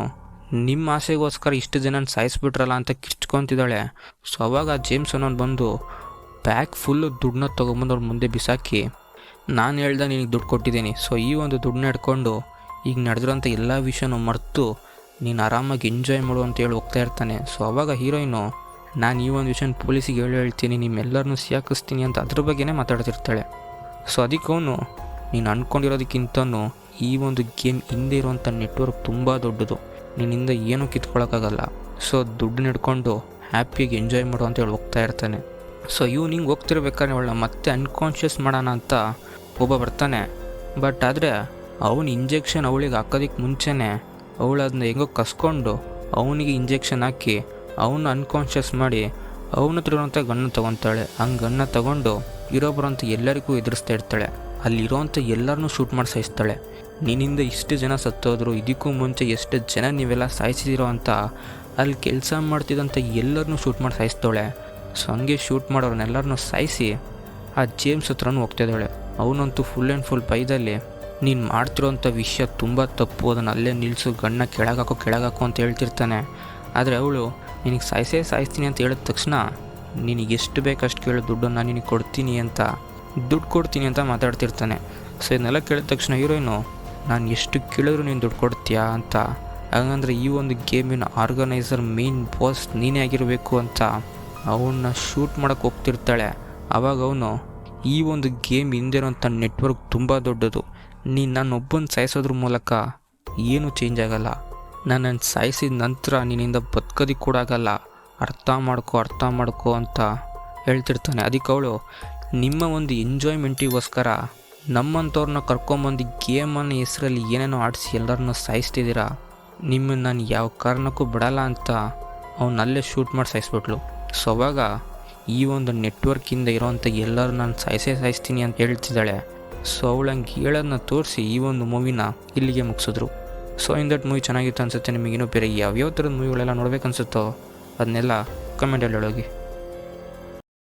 ನಿಮ್ಮ ಆಸೆಗೋಸ್ಕರ ಇಷ್ಟು ಜನನ ಸಾಯಿಸ್ಬಿಟ್ರಲ್ಲ ಅಂತ ಕಿರ್ಚ್ಕೊತಿದ್ದಾಳೆ. ಸೊ ಅವಾಗ ಜೇಮ್ಸ್ ಅನ್ನೋನು ಬಂದು ಪ್ಯಾಕ್ ಫುಲ್ಲು ದುಡ್ಡನ್ನ ತೊಗೊಂಬಂದು ಅವ್ರ ಮುಂದೆ ಬಿಸಾಕಿ, ನಾನು ಹೇಳ್ದೆ ನಿನಗೆ ದುಡ್ಡು ಕೊಟ್ಟಿದ್ದೀನಿ, ಸೊ ಈ ಒಂದು ದುಡ್ಡನ್ನ ಹಿಡ್ಕೊಂಡು ಈಗ ನಡೆದಿರೋಂಥ ಎಲ್ಲ ವಿಷಯನೂ ಮರೆತು ನೀನು ಆರಾಮಾಗಿ ಎಂಜಾಯ್ ಮಾಡು ಅಂತ ಹೇಳಿ ಹೋಗ್ತಾ ಇರ್ತಾನೆ. ಸೊ ಅವಾಗ ಹೀರೋಯಿನು ನಾನು ಈ ಒಂದು ವಿಷಯನ ಪೊಲೀಸಿಗೆ ಹೇಳ್ತೀನಿ, ನಿಮ್ಮೆಲ್ಲರನ್ನೂ ಸಿಕ್ಕಿಸ್ತೀನಿ ಅಂತ ಅದ್ರ ಬಗ್ಗೆನೇ ಮಾತಾಡ್ತಿರ್ತಾಳೆ. ಸೊ ಅದಕ್ಕೆ ಅವನು ನೀನು ಅಂದ್ಕೊಂಡಿರೋದಕ್ಕಿಂತನೂ ಈ ಒಂದು ಗೇಮ್ ಹಿಂದೆ ಇರುವಂಥ ನೆಟ್ವರ್ಕ್ ತುಂಬ ದೊಡ್ಡದು, ನಿನ್ನಿಂದ ಏನೂ ಕಿತ್ಕೊಳ್ಳೋಕ್ಕಾಗಲ್ಲ, ಸೊ ದುಡ್ಡನ್ನ ಹಿಡ್ಕೊಂಡು ಹ್ಯಾಪಿಯಾಗಿ ಎಂಜಾಯ್ ಮಾಡು ಅಂತ ಹೇಳಿ ಹೋಗ್ತಾ ಇರ್ತಾನೆ. ಸೊ ಇವ್ನು ಹಿಂಗೆ ಹೋಗ್ತಿರ್ಬೇಕಾದ್ರೆ ಅವಳನ್ನ ಮತ್ತೆ ಅನ್ಕಾನ್ಷಿಯಸ್ ಮಾಡೋಣ ಅಂತ ಒಬ್ಬ ಬರ್ತಾನೆ. ಬಟ್ ಆದರೆ ಅವನು ಇಂಜೆಕ್ಷನ್ ಅವಳಿಗೆ ಹಾಕೋದಕ್ಕೆ ಮುಂಚೆನೇ ಅವಳು ಅದನ್ನ ಹೆಂಗೋ ಕಸ್ಕೊಂಡು ಅವನಿಗೆ ಇಂಜೆಕ್ಷನ್ ಹಾಕಿ ಅವನು ಅನ್ಕಾನ್ಷಿಯಸ್ ಮಾಡಿ ಅವನ ಹತ್ರ ಇರೋಂಥ ಗನ್ನ ತೊಗೊತಾಳೆ. ಹಂಗೆ ಗನ್ನ ತೊಗೊಂಡು ಇರೋಬರೋಂಥ ಎಲ್ಲರಿಗೂ ಎದುರಿಸ್ತಾ ಇರ್ತಾಳೆ. ಅಲ್ಲಿರೋಂಥ ಎಲ್ಲರನ್ನೂ ಶೂಟ್ ಮಾಡಿ ಸಾಯಿಸ್ತಾಳೆ. ನಿನ್ನಿಂದ ಇಷ್ಟು ಜನ ಸತ್ತೋದ್ರು, ಇದಕ್ಕೂ ಮುಂಚೆ ಎಷ್ಟು ಜನ ನೀವೆಲ್ಲ ಸಾಯಿಸಿದಿರೋ ಅಂತ ಅಲ್ಲಿ ಕೆಲಸ ಮಾಡ್ತಿದ್ದಂಥ ಎಲ್ಲರನ್ನೂ ಶೂಟ್ ಮಾಡಿ ಸಾಯಿಸ್ತಾಳೆ. ಸೊ ಹಂಗೆ ಶೂಟ್ ಮಾಡೋರನ್ನೆಲ್ಲರನ್ನೂ ಸಾಯಿಸಿ ಆ ಜೇಮ್ಸ್ ಹತ್ರನೂ ಹೋಗ್ತಿದ್ದಾಳೆ. ಅವನಂತೂ ಫುಲ್ ಆ್ಯಂಡ್ ಫುಲ್ ಬೈದಲ್ಲಿ ನೀನು ಮಾಡ್ತಿರೋಂಥ ವಿಷಯ ತುಂಬ ತಪ್ಪು, ಅದನ್ನು ಅಲ್ಲೇ ನಿಲ್ಲಿಸು, ಗಣ್ಣ ಕೆಳಗಾಕು ಅಂತ ಹೇಳ್ತಿರ್ತಾನೆ. ಆದರೆ ಅವಳು ನಿನಗೆ ಸಾಯಿಸ್ತೀನಿ ಅಂತ ಹೇಳಿದ ತಕ್ಷಣ ನಿನಗೆ ಎಷ್ಟು ಬೇಕಷ್ಟು ಕೇಳೋ ದುಡ್ಡನ್ನು ನಾನು ನಿನಗೆ ದುಡ್ಡು ಕೊಡ್ತೀನಿ ಅಂತ ಮಾತಾಡ್ತಿರ್ತಾನೆ. ಸೊ ಇದನ್ನೆಲ್ಲ ಕೇಳಿದ ತಕ್ಷಣ ಹೀರೋಯಿನು ನಾನು ಎಷ್ಟು ಕೇಳಿದ್ರು ನೀನು ದುಡ್ಡು ಕೊಡ್ತೀಯಾ ಅಂತ, ಹಾಗಂದರೆ ಈ ಒಂದು ಗೇಮಿನ ಆರ್ಗನೈಸರ್ ಮೇನ್ ಬಾಸ್ ನೀನೇ ಆಗಿರಬೇಕು ಅಂತ ಅವನ್ನ ಶೂಟ್ ಮಾಡೋಕ್ಕೆ ಹೋಗ್ತಿರ್ತಾಳೆ. ಆವಾಗ ಅವನು ಈ ಒಂದು ಗೇಮ್ ಹಿಂದೆ ಇರೋಂಥ ನೆಟ್ವರ್ಕ್ ತುಂಬ ದೊಡ್ಡದು, ನೀನು ನನ್ನೊಬ್ಬನ ಸಾಯಿಸೋದ್ರ ಮೂಲಕ ಏನೂ ಚೇಂಜ್ ಆಗೋಲ್ಲ, ನನ್ನನ್ನು ಸಾಯಿಸಿದ ನಂತರ ನಿನ್ನಿಂದ ಬದುಕೋದಕ್ಕೆ ಕೂಡ ಆಗಲ್ಲ, ಅರ್ಥ ಮಾಡ್ಕೋ ಅಂತ ಹೇಳ್ತಿರ್ತಾನೆ. ಅದಕ್ಕೆ ಅವಳು ನಿಮ್ಮ ಒಂದು ಎಂಜಾಯ್ಮೆಂಟಿಗೋಸ್ಕರ ನಮ್ಮಂಥವ್ರನ್ನ ಕರ್ಕೊಂಬಂದು ಗೇಮನ್ನ ಹೆಸರಲ್ಲಿ ಏನೇನೋ ಆಡಿಸಿ ಎಲ್ಲರನ್ನೂ ಸಾಯಿಸ್ತಿದ್ದೀರಾ, ನಿಮ್ಮನ್ನು ನಾನು ಯಾವ ಕಾರಣಕ್ಕೂ ಬಿಡಲ್ಲ ಅಂತ ಅವನಲ್ಲೇ ಶೂಟ್ ಮಾಡಿ ಸಾಯಿಸ್ಬಿಟ್ಲು. ಸೊ ಅವಾಗ ಈ ಒಂದು ನೆಟ್ವರ್ಕಿಂದ ಇರೋವಂಥ ಎಲ್ಲರೂ ನಾನು ಸಾಯಿಸ್ತೀನಿ ಅಂತ ಹೇಳ್ತಿದ್ದಾಳೆ. ಸೊ ಅವಳು ಹಂಗೆ ಹೇಳೋದನ್ನ ತೋರಿಸಿ ಈ ಒಂದು ಮೂವಿನ ಇಲ್ಲಿಗೆ ಮುಗಿಸಿದ್ರು. ಸೊ ಇನ್ ದಟ್ ಮೂವಿ ಚೆನ್ನಾಗಿತ್ತು ಅನಿಸುತ್ತೆ. ನಿಮಗಿನ್ನೂ ಬೇರೆ ಯಾವ್ಯಾವ ಥರದ ಮೂವಿಗಳೆಲ್ಲ ನೋಡ್ಬೇಕನ್ಸುತ್ತೋ ಅದನ್ನೆಲ್ಲ ಕಮೆಂಟಲ್ಲಿ ಹೇಳೋಗಿ.